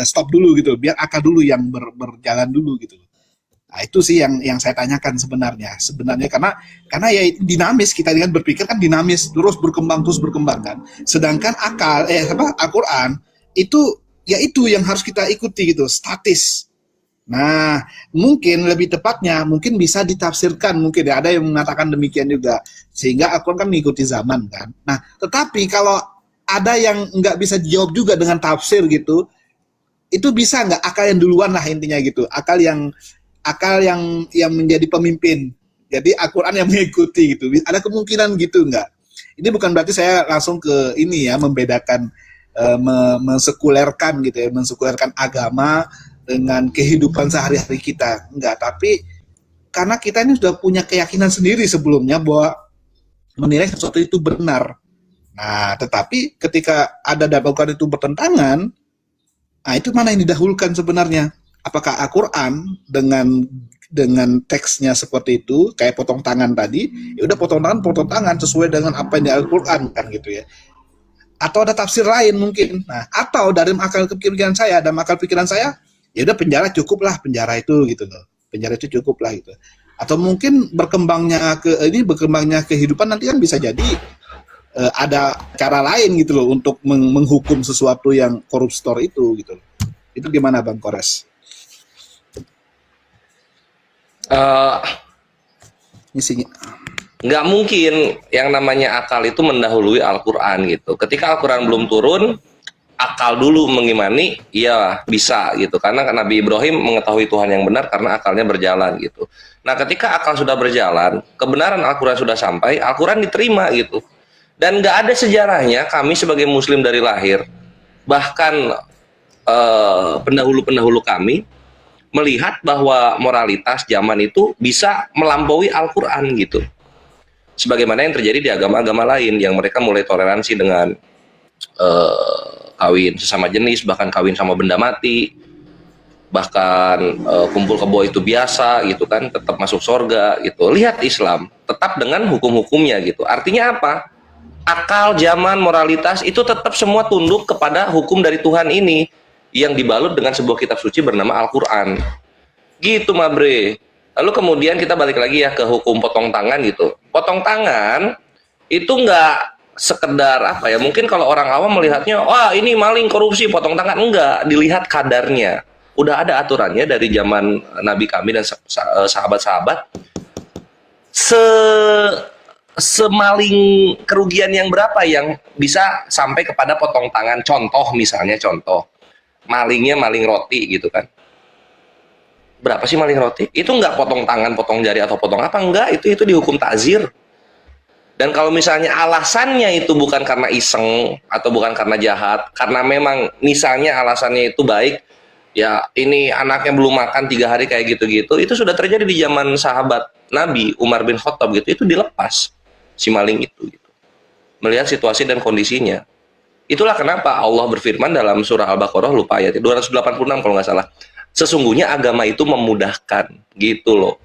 stop dulu gitu, biar akal dulu yang berjalan dulu gitu. Nah, itu sih yang saya tanyakan sebenarnya karena ya dinamis, kita dengan berpikir kan dinamis, terus berkembang kan. Sedangkan Al-Quran itu ya itu yang harus kita ikuti gitu, statis. Nah, mungkin lebih tepatnya mungkin bisa ditafsirkan, mungkin ya ada yang mengatakan demikian juga, sehingga Al-Quran kan mengikuti zaman kan. Nah, tetapi kalau ada yang nggak bisa dijawab juga dengan tafsir gitu, itu bisa nggak akal yang duluan lah intinya gitu, akal yang menjadi pemimpin, jadi Al-Quran yang mengikuti gitu, ada kemungkinan gitu nggak? Ini bukan berarti saya langsung ke ini ya, membedakan mensekulerkan gitu ya, mensekulerkan agama dengan kehidupan sehari-hari kita, enggak, tapi karena kita ini sudah punya keyakinan sendiri sebelumnya bahwa menilai sesuatu itu benar. Nah, tetapi ketika ada dalam Al-Quran itu bertentangan, nah itu mana yang didahulukan sebenarnya? Apakah Al-Quran dengan teksnya seperti itu, kayak potong tangan tadi, ya udah potong tangan sesuai dengan apa yang di Al-Quran kan gitu ya. Atau ada tafsir lain mungkin. Nah, atau dalam akal pikiran saya, ya udah penjara cukup lah, penjara itu gitu loh. Penjara itu cukup lah gitu. Atau mungkin berkembangnya kehidupan nanti kan bisa jadi ada cara lain gitu loh untuk menghukum sesuatu yang koruptor itu gitu loh. Itu gimana Bang Kores? Isinya.
Nggak mungkin yang namanya akal itu mendahului Al-Quran gitu. Ketika Al-Quran belum turun, akal dulu mengimani, ya bisa gitu. Karena Nabi Ibrahim mengetahui Tuhan yang benar karena akalnya berjalan gitu. Nah ketika akal sudah berjalan, kebenaran Al-Quran sudah sampai, Al-Quran diterima gitu. Dan nggak ada sejarahnya kami sebagai Muslim dari lahir, bahkan pendahulu-pendahulu kami, melihat bahwa moralitas zaman itu bisa melampaui Al-Quran gitu. Sebagaimana yang terjadi di agama-agama lain yang mereka mulai toleransi dengan kawin sesama jenis, bahkan kawin sama benda mati, bahkan kumpul kebo itu biasa gitu kan, tetap masuk surga gitu. Lihat Islam tetap dengan hukum-hukumnya gitu. Artinya apa? Akal, zaman, moralitas itu tetap semua tunduk kepada hukum dari Tuhan ini yang dibalut dengan sebuah kitab suci bernama Al-Quran gitu Mabre. Lalu kemudian kita balik lagi ya ke hukum potong tangan gitu. Potong tangan itu nggak sekedar apa ya, mungkin kalau orang awam melihatnya, wah ini maling, korupsi, potong tangan. Enggak, dilihat kadarnya. Udah ada aturannya dari zaman Nabi kami dan sahabat-sahabat. Semaling kerugian yang berapa yang bisa sampai kepada potong tangan. Contoh misalnya, malingnya maling roti gitu kan. Berapa sih maling roti? Itu nggak potong tangan, potong jari atau potong apa, enggak, itu dihukum takzir. Dan kalau misalnya alasannya itu bukan karena iseng atau bukan karena jahat, karena memang misalnya alasannya itu baik, ya ini anaknya belum makan 3 hari kayak gitu-gitu, itu sudah terjadi di zaman sahabat Nabi Umar bin Khattab gitu, itu dilepas si maling itu gitu. Melihat situasi dan kondisinya. Itulah kenapa Allah berfirman dalam surah Al-Baqarah, lupa ayat 286 kalau nggak salah. Sesungguhnya agama itu memudahkan gitu loh.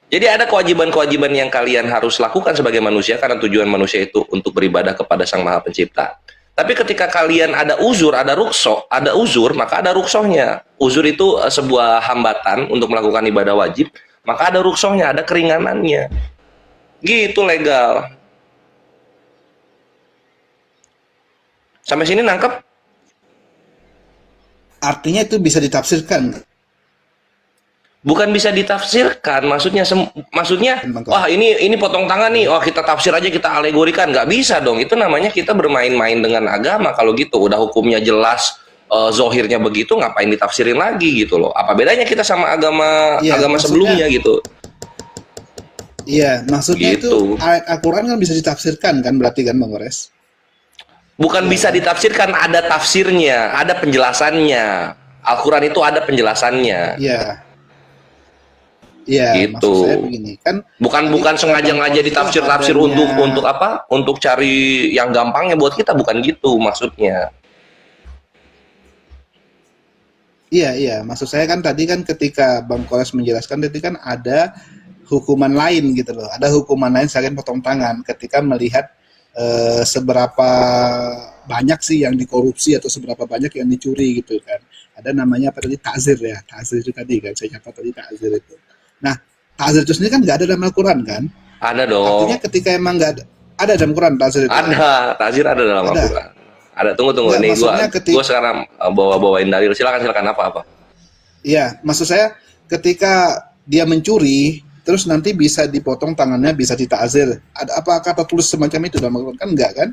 Jadi ada kewajiban-kewajiban yang kalian harus lakukan sebagai manusia karena tujuan manusia itu untuk beribadah kepada Sang Maha Pencipta. Tapi ketika kalian ada uzur, ada uzur, maka ada ruksohnya. Uzur itu sebuah hambatan untuk melakukan ibadah wajib, maka ada ruksohnya, ada keringanannya. Gitu legal. Sampai sini nangkep?
Artinya itu bisa ditafsirkan.
Bukan bisa ditafsirkan, maksudnya wah ini potong tangan nih, oh kita tafsir aja, kita alegorikan, nggak bisa dong. Itu namanya kita bermain-main dengan agama. Kalau gitu udah hukumnya jelas, zohirnya begitu, ngapain ditafsirin lagi gitu loh. Apa bedanya kita sama agama sebelumnya gitu?
Iya, maksudnya
gitu.
itu ayat Al-Quran kan bisa ditafsirkan kan, berarti kan Bang Gores?
Bukan bisa ditafsirkan, ada tafsirnya, ada penjelasannya. Al-Quran itu ada penjelasannya.
Iya. Iya,
gitu.
maksud saya begini kan.
Bukan sengaja ditafsir untuk apa? Untuk cari yang gampangnya buat kita, bukan gitu maksudnya.
Iya, maksud saya kan tadi kan ketika Bang Kores menjelaskan tadi kan ada hukuman lain gitu loh. Ada hukuman lain selain potong tangan ketika melihat seberapa banyak sih yang dikorupsi atau seberapa banyak yang dicuri gitu kan. Ada namanya apa tadi, takzir ya. Takzir itu tadi kan saya catat tadi, takzir itu. Nah, takzir itu sendiri kan nggak ada dalam Al-Quran kan?
Ada dong.
Artinya ketika emang nggak ada dalam Quran takzir itu.
Ada, takzir ada dalam Al-Quran. Ada, tunggu.
Nggak,
Nih gua
maksudnya
sekarang bawain dalil. Silakan apa-apa.
Iya, maksud saya ketika dia mencuri terus nanti bisa dipotong tangannya, bisa ditakzir. Ada apa kata tulis semacam itu dalam Al-Quran? Kan enggak kan?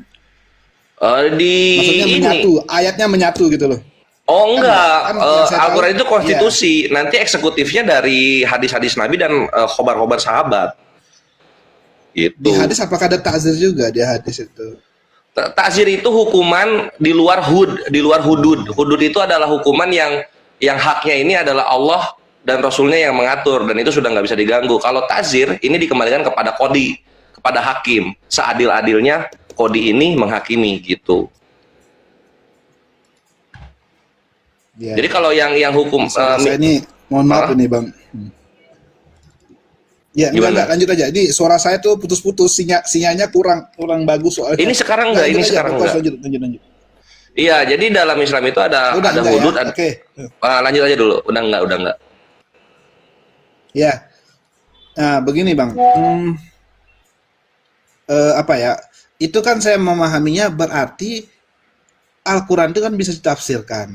Maksudnya menyatu, ayatnya menyatu gitu loh.
Oh enggak, Al-Quran itu konstitusi.
Iya.
Nanti eksekutifnya dari hadis-hadis Nabi dan khobar-khobar sahabat. Gitu.
Di hadis apakah ada takzir juga di hadis itu?
Takzir itu hukuman di luar hudud. Hudud itu adalah hukuman yang haknya ini adalah Allah dan Rasulnya yang mengatur, dan itu sudah nggak bisa diganggu. Kalau takzir ini dikembalikan kepada kodi, kepada hakim. Seadil-adilnya kodi ini menghakimi gitu.
Ya.
Jadi kalau yang hukum
saya ini mohon maaf ini Bang. Ya, enggak, lanjut aja. Ini suara saya tuh putus-putus, sinyalnya kurang bagus soalnya.
Ini sekarang enggak, ini sekarang enggak.
Lanjut.
Iya, jadi dalam Islam itu ada
Udah enggak
hudud.
ya? Oke.
Lanjut aja dulu. Udah enggak.
Ya. Nah, begini Bang. Apa ya? Itu kan saya memahaminya berarti Al-Quran itu kan bisa ditafsirkan.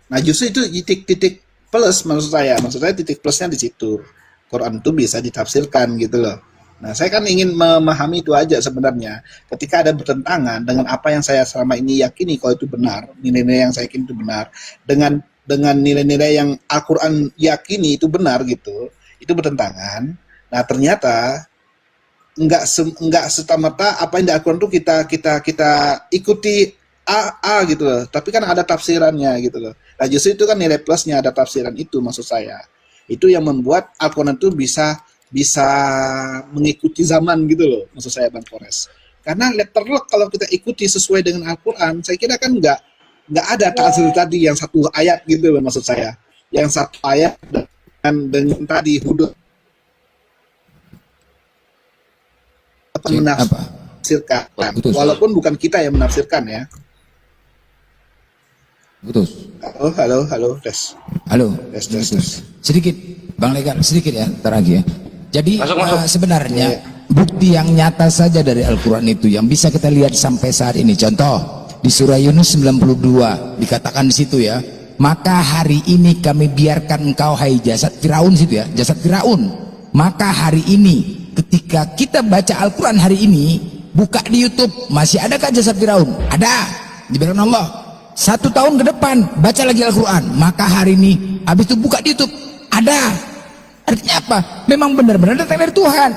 Nah, justru itu titik-titik plus maksud saya. Maksud saya titik plusnya di situ. Quran itu bisa ditafsirkan gitu loh. Nah, saya kan ingin memahami itu aja sebenarnya. Ketika ada bertentangan dengan apa yang saya selama ini yakini kalau itu benar, nilai-nilai yang saya yakini itu benar, dengan nilai-nilai yang Al-Quran yakini itu benar gitu, itu bertentangan. Nah, ternyata enggak serta-merta apa yang di Al-Quran itu kita ikuti A gitu loh. Tapi kan ada tafsirannya gitu loh. Nah, justru itu kan nilai plusnya ada tafsiran itu maksud saya. Itu yang membuat Al-Quran itu bisa mengikuti zaman gitu loh, maksud saya Bang Kores. Karena letterlock kalau kita ikuti sesuai dengan Al-Quran, saya kira kan nggak ada ta'zir tadi yang satu ayat gitu loh, maksud saya. Yang satu ayat dengan tadi hudud menafsirkan,
Putus.
walaupun bukan kita yang menafsirkan ya.
Putus.
Halo, tes.
Halo.
Tes.
Sedikit, Bang Legal, sedikit ya, ntar lagi ya. Jadi
Masuk.
sebenarnya bukti yang nyata saja dari Al-Quran itu yang bisa kita lihat sampai saat ini. Contoh, di surah Yunus 92 dikatakan di situ ya, maka hari ini kami biarkan engkau hai jasad Firaun situ ya, jasad Firaun. Maka hari ini ketika kita baca Al-Quran hari ini, buka di YouTube, masih adakah jasad Firaun? Ada, dibiarkan Allah. 1 tahun ke depan baca lagi Al-Quran, maka hari ini habis itu buka di YouTube, ada. Artinya apa? Memang benar-benar datang dari Tuhan.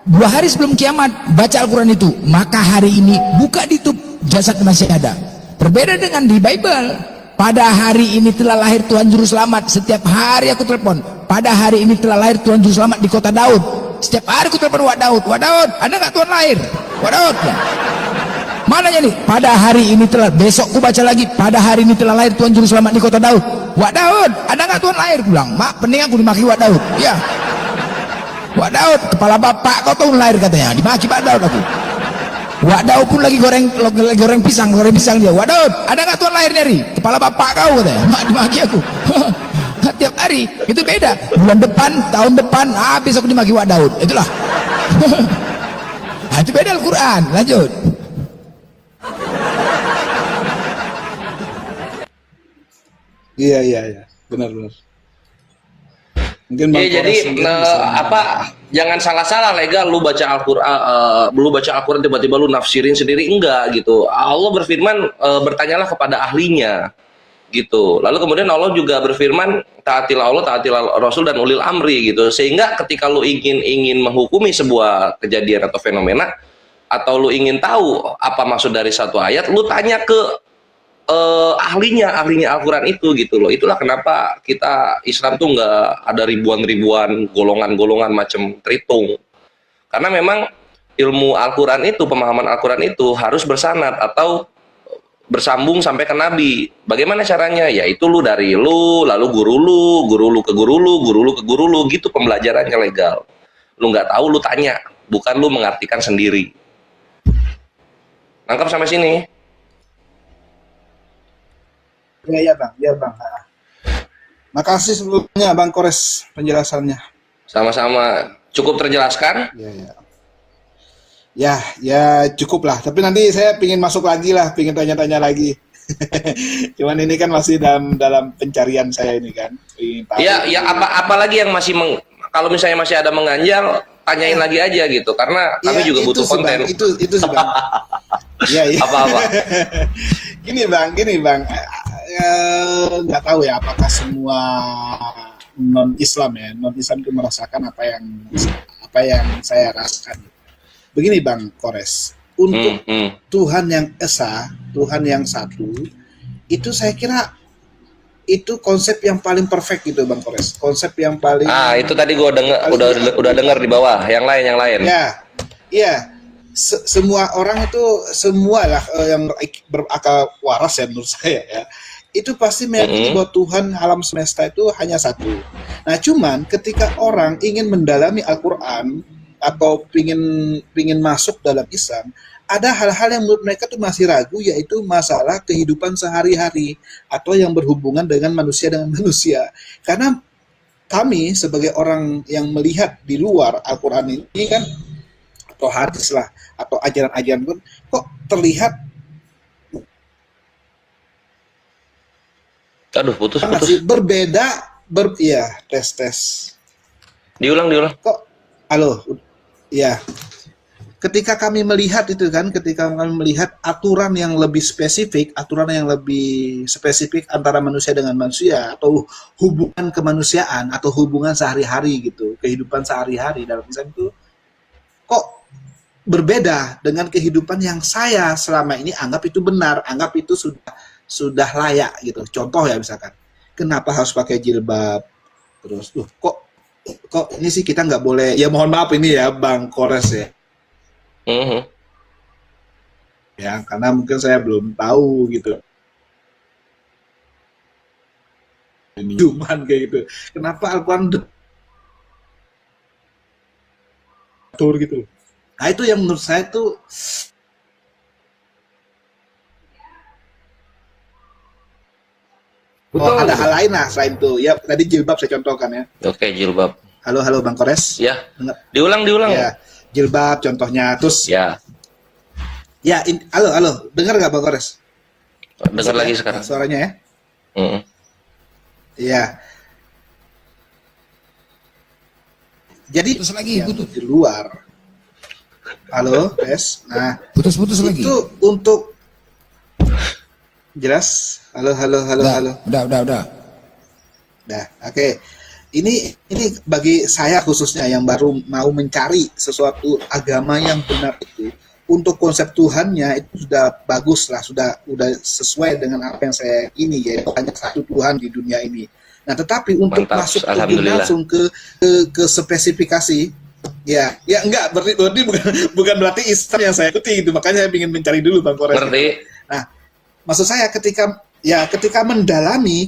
2 hari sebelum kiamat baca Al-Quran itu, maka hari ini buka di YouTube, jasad masih ada. Berbeda dengan di Bible, pada hari ini telah lahir Tuhan Juru Selamat. Setiap hari aku telepon, pada hari ini telah lahir Tuhan Juru Selamat di kota Daud. Setiap hari aku telepon Wak Daud, ada nggak Tuhan lahir? Wak Daud ya. Mananya nih? Pada hari ini telah, besok ku baca lagi, pada hari ini telah lahir Tuhan Juru Selamat di kota Daud. Wak Daud, ada nggak Tuhan lahir? Bilang, mak, pening aku dimaki Wak Daud. Iya. Wak Daud, kepala bapak kau Tuhan lahir katanya, dimaki Wak Daud aku. Wak Daud pun lagi goreng pisang dia. Wak Daud, ada nggak Tuhan lahir dari? Kepala bapak kau katanya, mak, dimaki aku. Tiap hari, itu beda. Bulan depan, tahun depan, habis aku dimaki Wak Daud. Itulah. Nah, itu beda Al-Quran. Lanjut.
Iya, benar. Mungkin Bang
Ya, jadi
Kores bisa
jangan salah-salah legal lu baca Al-Quran tiba-tiba lu nafsirin sendiri, enggak gitu. Allah berfirman, bertanyalah kepada ahlinya gitu. Lalu kemudian Allah juga berfirman, taatilah Allah, taatilah Rasul dan ulil amri gitu. Sehingga ketika lu ingin menghukumi sebuah kejadian atau fenomena, atau lu ingin tahu apa maksud dari satu ayat, lu tanya ke ahlinya Al-Quran itu gitu loh. Itulah kenapa kita Islam tuh nggak ada ribuan golongan macam tritung, karena memang ilmu Al-Quran itu, pemahaman Al-Quran itu harus bersanad atau bersambung sampai ke Nabi. Bagaimana caranya? Yaitu lu dari lu, lalu guru lu ke guru lu gitu pembelajarannya legal. Lu nggak tahu lu tanya, bukan lu mengartikan sendiri. Nangkap sampai sini?
Iya bang. Makasih sebelumnya Bang Kores penjelasannya.
Sama-sama. Cukup terjelaskan?
Ya cukup lah. Tapi nanti saya pingin masuk lagi lah, pingin tanya-tanya lagi. Cuman ini kan masih dalam pencarian saya ini kan.
Ya apalagi yang masih kalau misalnya masih ada mengganjal, tanyain lagi aja gitu. Karena kami juga butuh konten.
Itu sih Bang. Iya.
Apa-apa.
Gini bang. Nggak tahu ya apakah semua non Islam itu merasakan apa yang saya rasakan. Begini Bang Kores, untuk Tuhan yang esa, Tuhan yang satu, itu saya kira itu konsep yang paling perfect gitu Bang Kores, konsep yang paling.
Itu tadi gue udah dengar di bawah, yang lain.
Iya. Semua orang itu lah yang berakal waras ya menurut saya ya. Itu pasti meyakini bahwa Tuhan alam semesta itu hanya satu. Nah, cuman ketika orang ingin mendalami Al-Quran, atau pingin masuk dalam Islam, ada hal-hal yang menurut mereka tuh masih ragu, yaitu masalah kehidupan sehari-hari atau yang berhubungan dengan manusia. Karena kami sebagai orang yang melihat di luar Al-Quran ini kan, atau hadis lah, atau ajaran-ajaran pun, kok terlihat
Aduh, putus.
sangat sih berbeda, ya tes.
Diulang.
Kok, halo, ya. Ketika kami melihat aturan yang lebih spesifik antara manusia dengan manusia, atau hubungan kemanusiaan, atau hubungan sehari-hari gitu, kehidupan sehari-hari dalam Islam itu, kok berbeda dengan kehidupan yang saya selama ini anggap itu benar, anggap itu sudah layak gitu. Contoh ya, misalkan, kenapa harus pakai jilbab? Terus, kok ini sih kita nggak boleh, ya mohon maaf ini ya Bang Kores ya. Ya, karena mungkin saya belum tahu gitu. Ini cuman kayak gitu. Kenapa Al-Quran atur gitu? Nah, itu yang menurut saya tuh ada hal lain lah selain itu. Ya, tadi jilbab saya contohkan ya.
Oke, jilbab.
Halo Bang Kores.
Ya. Diulang.
Ya, jilbab contohnya. Terus
Ya.
Ya, halo. Dengar nggak Bang Kores?
Dengar lagi sekarang.
Suaranya ya?
Mm-mm.
Iya. Jadi
Putus lagi,
yang
putus.
di luar. Halo, Tes. Nah,
Putus lagi.
itu untuk jelas. Halo.
Udah.
Nah, oke. Ini bagi saya khususnya yang baru mau mencari sesuatu agama yang benar itu, untuk konsep Tuhannya itu sudah bagus lah, udah sesuai dengan apa yang saya ini, yaitu hanya satu Tuhan di dunia ini. Nah, tetapi untuk
Mantap,
masuk
alhamdulillah.
langsung ke spesifikasi, ya enggak berarti bukan berarti Islam yang saya ikuti gitu. Makanya saya ingin mencari dulu Bang Kores.
Ngerti?
Nah, maksud saya ketika mendalami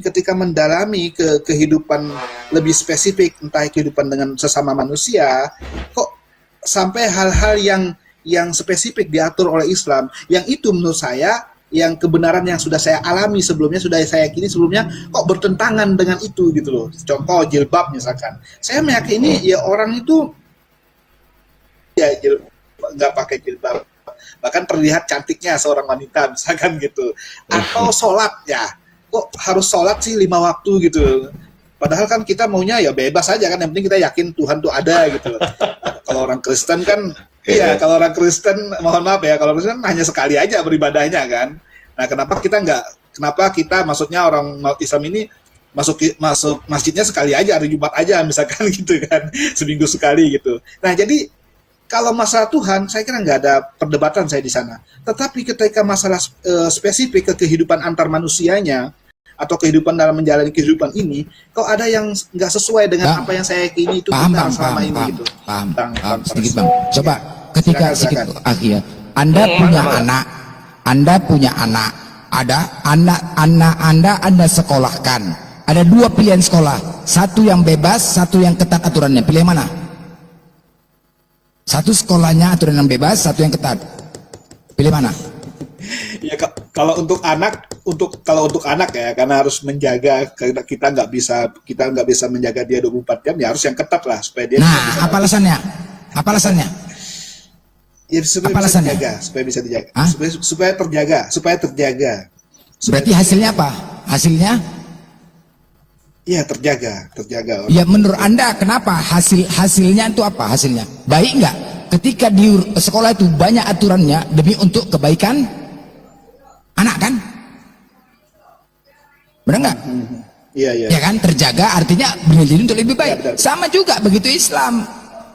ke kehidupan lebih spesifik, entah kehidupan dengan sesama manusia, kok sampai hal-hal yang spesifik diatur oleh Islam, yang itu menurut saya, yang kebenaran yang sudah saya alami sebelumnya, sudah saya yakini sebelumnya, kok bertentangan dengan itu gitu loh. Contoh jilbab misalkan, saya meyakini ya orang itu ya nggak pakai jilbab, bahkan terlihat cantiknya seorang wanita misalkan gitu, atau sholat, ya kok harus sholat sih 5 waktu gitu, padahal kan kita maunya ya bebas aja kan, yang penting kita yakin Tuhan tuh ada gitu. Kalau orang Kristen kan, iya, kalau orang Kristen, mohon maaf ya, kalau Kristen hanya sekali aja beribadahnya kan. Nah, kenapa kita maksudnya orang Islam ini masuk masjidnya sekali aja, hari Jumat aja misalkan gitu kan, seminggu sekali gitu. Nah, jadi kalau masalah Tuhan, saya kira nggak ada perdebatan saya di sana. Tetapi ketika masalah spesifik ke kehidupan antar manusianya, atau kehidupan dalam menjalani kehidupan ini, kok ada yang nggak sesuai dengan apa yang saya yakini itu benar selama ini gitu.
Paham. Sedikit Bang. Coba ketika sedikit akhir, Anda punya anak, ada anak Anda sekolahkan. Ada 2 pilihan sekolah, satu yang bebas, satu yang ketat aturannya. Pilih mana? Satu sekolahnya aturan yang bebas, satu yang ketat. Pilih mana?
Ya kalau untuk anak ya, karena harus menjaga, kita nggak bisa menjaga dia 24 jam, ya harus yang ketat lah supaya dia.
Nah, apa alasannya?
Ya supaya bisa dijaga, supaya terjaga.
Berarti hasilnya apa? Hasilnya?
Iya, terjaga.
Ya, menurut Anda kenapa hasilnya itu apa? Hasilnya baik nggak? Ketika di sekolah itu banyak aturannya demi untuk kebaikan anak kan? Benar nggak?
Iya.
Ya kan, terjaga artinya berdiri untuk lebih baik.
Ya,
sama juga begitu Islam,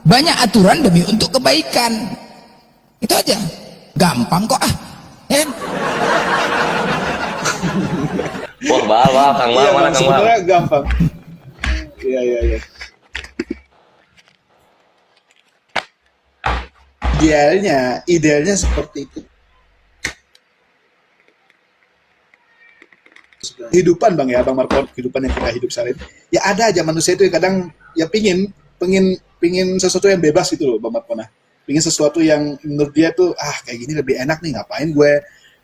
banyak aturan demi untuk kebaikan. Itu aja, gampang kok ya kan?
Wah, Kang Mal, mana Kang Mal?
Sebenarnya gampang. Iya. Idealnya seperti itu. Kehidupan Bang Marco, kehidupan yang kita hidup sehari. Ya ada aja manusia itu yang kadang ya pingin pingin sesuatu yang bebas gitu loh, Bang Markona. Pingin sesuatu yang menurut dia tuh kayak gini lebih enak nih, ngapain gue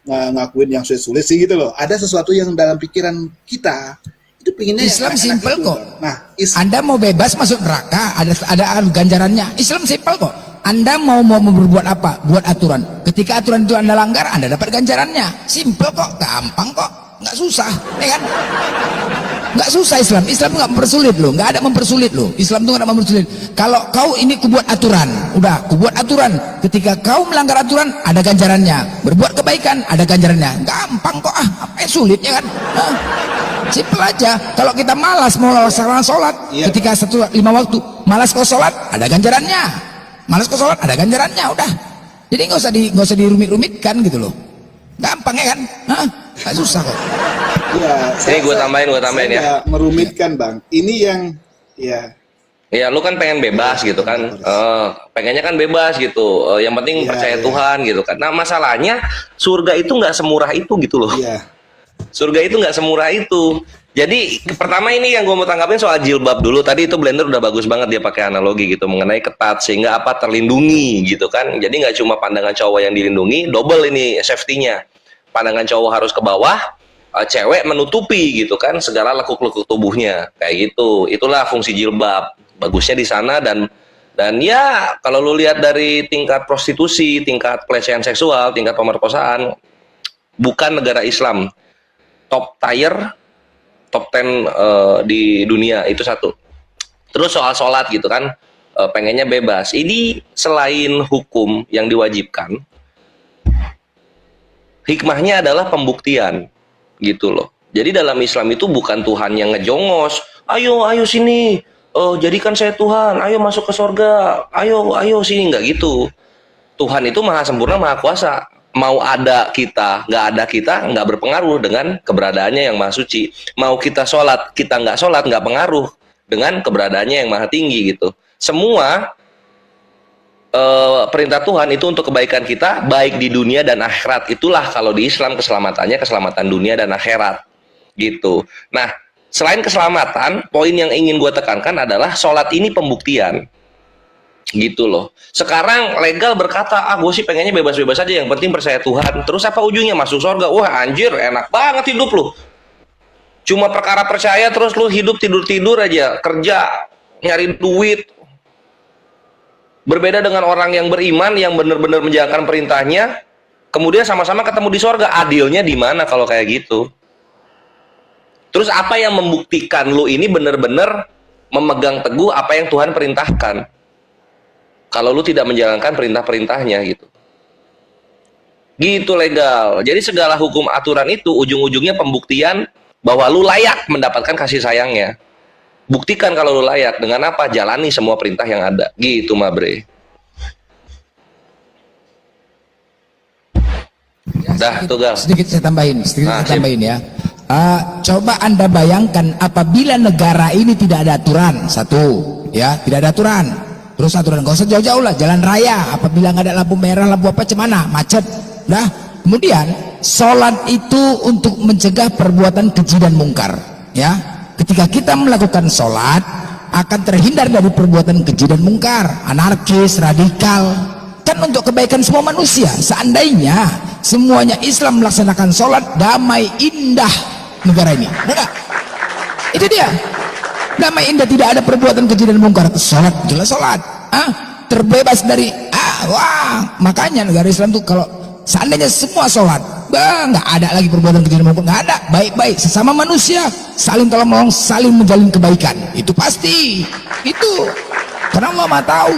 ngakuin yang sulit-sulit sih gitu loh. Ada sesuatu yang dalam pikiran kita itu pinginnya
Islam
yang enak
simpel
gitu,
kok.
Bang. Nah,
Anda mau bebas masuk neraka, ada ganjarannya. Islam simpel kok. Anda mau berbuat apa? Buat aturan. Ketika aturan itu Anda langgar, Anda dapat ganjarannya. Simpel kok, gampang kok, nggak susah, ya kan? Nggak susah Islam. Islam nggak mempersulit loh, nggak ada mempersulit loh. Islam tuh nggak ada mempersulit. Kalau kau ini kubuat aturan, udah kubuat aturan. Ketika kau melanggar aturan, ada ganjarannya. Berbuat kebaikan, ada ganjarannya. Gampang kok, apa yang sulit ya kan? Simpel aja. Kalau kita malas mau laksanakan sholat, ketika 5 waktu, malas kau sholat, ada ganjarannya. Malas kau sholat, ada ganjarannya. Udah. Jadi nggak usah dirumit-rumitkan gitu loh. Gampang ya kan? Nggak susah kok.
ya,
Ini gue tambahin ya.
nggak merumitkan Bang. Ini yang
Ya lu kan pengen bebas gitu kan, pengennya kan bebas gitu, yang penting percaya Tuhan gitu kan. Nah masalahnya surga itu nggak semurah itu gitu loh. Surga itu nggak semurah itu. Jadi pertama ini yang gue mau tanggapin soal jilbab dulu. Tadi itu Blender udah bagus banget dia pakai analogi gitu mengenai ketat sehingga apa terlindungi gitu kan. Jadi nggak cuma pandangan cowok yang dilindungi, double ini safety-nya. Pandangan cowok harus ke bawah, cewek menutupi gitu kan segala lekuk-lekuk tubuhnya kayak gitu. Itulah fungsi jilbab. Bagusnya di sana dan ya kalau lu lihat dari tingkat prostitusi, tingkat pelecehan seksual, tingkat pemerkosaan, bukan negara Islam top tier, top 10 di dunia itu satu. Terus soal sholat gitu kan, pengennya bebas. Ini selain hukum yang diwajibkan, hikmahnya adalah pembuktian gitu loh. Jadi dalam Islam itu bukan Tuhan yang ngejongos, ayo sini, jadikan saya Tuhan, ayo masuk ke surga, ayo sini, nggak gitu. Tuhan itu maha sempurna, maha kuasa. Mau ada kita, nggak berpengaruh dengan keberadaannya yang maha suci. Mau kita sholat, kita nggak sholat, nggak pengaruh dengan keberadaannya yang maha tinggi gitu. Semua perintah Tuhan itu untuk kebaikan kita, baik di dunia dan akhirat. Itulah kalau di Islam keselamatannya, keselamatan dunia dan akhirat gitu. Nah, selain keselamatan, poin yang ingin gue tekankan adalah sholat ini pembuktian gitu loh. Sekarang legal berkata, gue sih pengennya bebas-bebas aja, yang penting percaya Tuhan. Terus apa ujungnya? Masuk surga. Wah anjir, enak banget hidup lu. Cuma perkara percaya terus lu hidup tidur-tidur aja, kerja, nyari duit. Berbeda dengan orang yang beriman, yang benar-benar menjalankan perintahnya, kemudian sama-sama ketemu di surga. Adilnya di mana kalau kayak gitu? Terus apa yang membuktikan lu ini benar-benar memegang teguh apa yang Tuhan perintahkan? Kalau lu tidak menjalankan perintah-perintahnya gitu. Gitu legal. Jadi segala hukum aturan itu ujung-ujungnya pembuktian bahwa lu layak mendapatkan kasih sayangnya. Buktikan kalau lu layak. Dengan apa? Jalani semua perintah yang ada. Gitu Mabre. Dah, tuh Gal.
Sedikit saya tambahin ya. Coba Anda bayangkan apabila negara ini tidak ada aturan, tidak ada aturan. Terus aturan gak usah jauh-jauh lah, jalan raya apabila nggak ada lampu merah, lampu apa cemana, macet. Nah, kemudian sholat itu untuk mencegah perbuatan keji dan mungkar. Ya, ketika kita melakukan sholat akan terhindar dari perbuatan keji dan mungkar, anarkis, radikal. Kan untuk kebaikan semua manusia. Seandainya semuanya Islam melaksanakan sholat, damai indah negara ini. Enggak? Itu dia. Damai indah, tidak ada perbuatan keji dan mungkar. Sholat, jelas sholat. Terbebas dari makanya negara Islam tuh kalau seandainya semua sholat, nggak ada lagi perbuatan keji dan mungkar, nggak ada. Baik-baik sesama manusia, saling tolong menolong, saling menjalin kebaikan. Itu pasti. Itu. Karena Allah Maha tahu.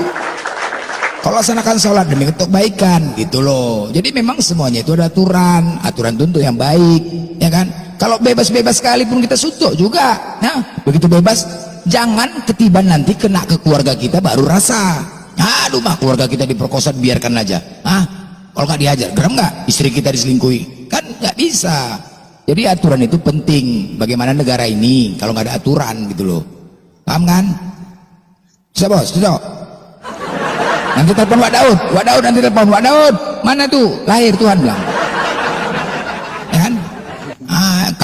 Kalau laksanakan sholat demi kebaikan, gitu loh. Jadi memang semuanya itu ada aturan itu untuk yang baik, ya kan? Kalau bebas-bebas sekalipun kita suntuk juga. Nah, begitu bebas, jangan ketiban nanti kena ke keluarga kita baru rasa. Aduh mah keluarga kita diperkosa, biarkan aja. Kalau nggak dihajar, geram nggak? Istri kita diselingkuhi, kan nggak bisa. Jadi aturan itu penting. Bagaimana negara ini kalau nggak ada aturan gitu loh. Paham kan? Bisa bos, bisa. Nanti telepon Wak Daud nanti telepon Wak Daud. Mana tuh? Lahir Tuhan bilang. Ya kan?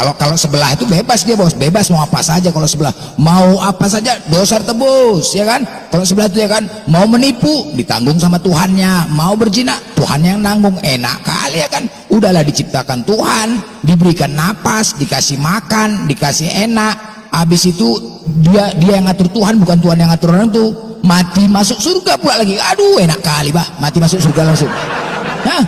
Kalau sebelah itu bebas dia bos, bebas mau apa saja. Kalau sebelah mau apa saja dosa tebus, ya kan? Kalau sebelah itu ya kan, mau menipu ditanggung sama Tuhannya, mau berzina Tuhan yang nanggung. Enak kali ya kan? Udahlah diciptakan Tuhan, diberikan napas, dikasih makan, dikasih enak. Habis itu dia yang ngatur Tuhan, bukan Tuhan yang ngatur orang tuh. Mati masuk surga pula lagi. Aduh enak kali bah, mati masuk surga langsung. Hah?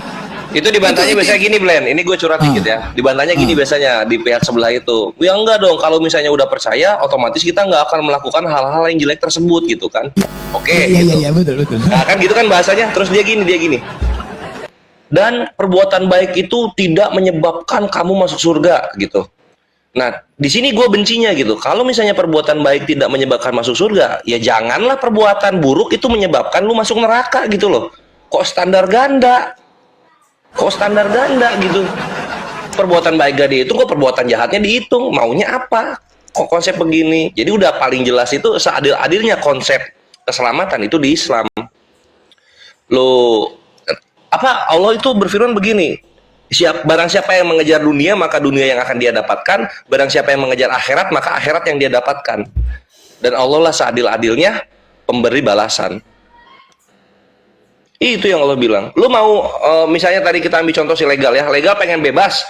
Itu dibantahnya biasanya gini, Blen. Ini gue curhat dikit ya. Dibantahnya gini biasanya di pihak sebelah itu. Ya enggak dong, kalau misalnya udah percaya, otomatis kita nggak akan melakukan hal-hal yang jelek tersebut gitu kan. Oke, gitu.
Iya, betul.
Nah kan gitu kan bahasanya. Terus dia gini. Dan perbuatan baik itu tidak menyebabkan kamu masuk surga gitu. Nah, di sini gue bencinya gitu. Kalau misalnya perbuatan baik tidak menyebabkan masuk surga, ya janganlah perbuatan buruk itu menyebabkan lu masuk neraka gitu loh. Kok standar ganda gitu. Perbuatan baik gak dihitung, kok perbuatan jahatnya dihitung. Maunya apa? Kok konsep begini? Jadi udah paling jelas itu seadil-adilnya konsep keselamatan itu di Islam. Allah itu berfirman begini, barang siapa yang mengejar dunia, maka dunia yang akan dia dapatkan. Barang siapa yang mengejar akhirat, maka akhirat yang dia dapatkan. Dan Allah lah seadil-adilnya pemberi balasan. Itu yang Allah bilang. Lu mau misalnya tadi kita ambil contoh si legal ya. Legal pengen bebas.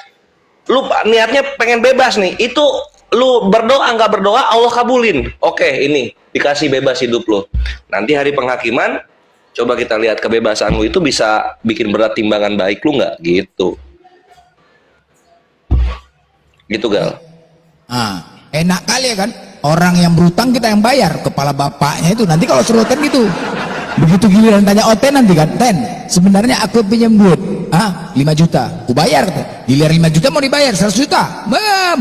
Lu niatnya pengen bebas nih. Itu lu berdoa nggak berdoa Allah kabulin. Oke, ini dikasih bebas hidup lu. Nanti hari penghakiman coba kita lihat kebebasan lu itu bisa bikin berat timbangan baik lu nggak gitu. Gitu Gal.
Enak kali ya kan, orang yang berutang kita yang bayar, kepala bapaknya itu. Nanti kalau suruh ten gitu, begitu giliran tanya Ten nanti kan, Ten sebenarnya aku pinjam duit 5 juta, aku bayar. Giliran 5 juta mau dibayar 100 juta,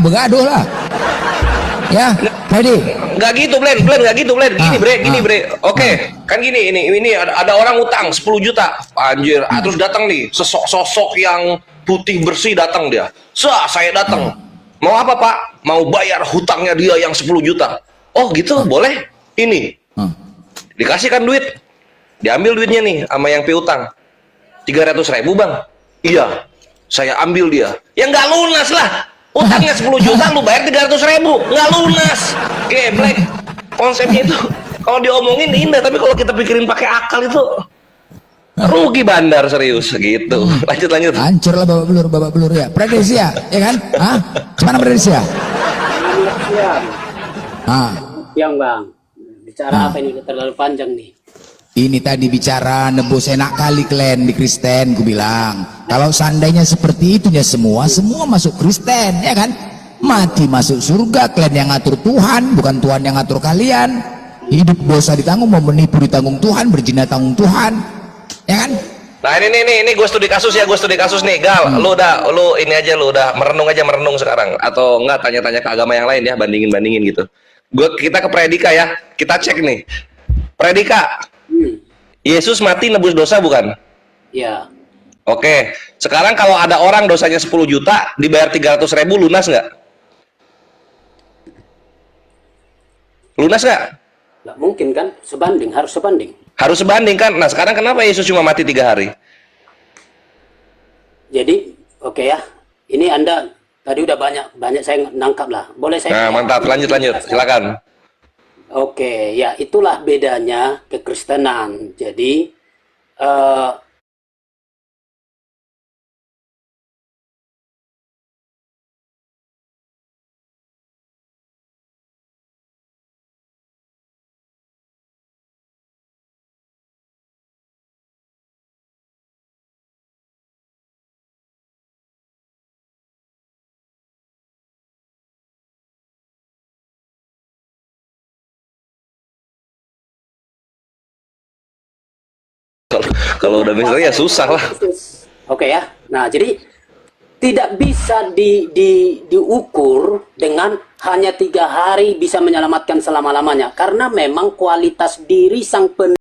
begaduh lah ya. Ready?
Nggak gitu Blen, nggak gitu Blen. Gini bre. Oke, kan gini, ini ada orang utang 10 juta, anjir. Terus datang nih sosok yang putih bersih datang dia. Saya datang. Mau apa Pak? Mau bayar hutangnya dia yang 10 juta. Oh gitu, boleh. Ini dikasihkan duit, diambil duitnya nih sama yang piutang 300.000 bang. Iya, saya ambil dia. Ya nggak lunas lah. Utangnya 10 juta, lu bayar 300.000, nggak lunas. Geblek. Konsepnya itu kalau diomongin indah, tapi kalau kita pikirin pakai akal itu rugi bandar serius gitu. Lanjut.
Hancur lah babak belur ya. Prediksi ya kan? Gimana prediksi ya?
Yang bang, bicara apa ini udah terlalu panjang nih.
Ini tadi bicara nebus enak kali kalian di Kristen, ku bilang. Kalau seandainya seperti itu ya semua masuk Kristen, ya kan? Mati masuk surga, kalian yang ngatur Tuhan, bukan Tuhan yang ngatur kalian. Hidup dosa ditanggung, mau menipu ditanggung Tuhan, berzina tanggung Tuhan, ya kan?
Nah ini gue studi kasus nih Gal. Lu udah merenung sekarang, atau enggak tanya-tanya ke agama yang lain ya, bandingin gitu. Kita ke Predika ya, kita cek nih. Predika. Yesus mati nebus dosa bukan?
Iya.
Oke, sekarang kalau ada orang dosanya 10 juta dibayar 300.000 lunas nggak? Lunas nggak?
Nggak mungkin kan, harus sebanding.
Harus sebanding kan? Nah sekarang kenapa Yesus cuma mati 3 hari?
Jadi, oke ya, ini Anda tadi udah banyak saya nangkap lah. Boleh saya?
Nah mantap, lanjut, silakan.
Oke, ya itulah bedanya kekristenan. Jadi
Kalau udah misalnya ya susah lah.
Oke ya. Nah, jadi tidak bisa diukur dengan hanya 3 hari bisa menyelamatkan selama-lamanya, karena memang kualitas diri sang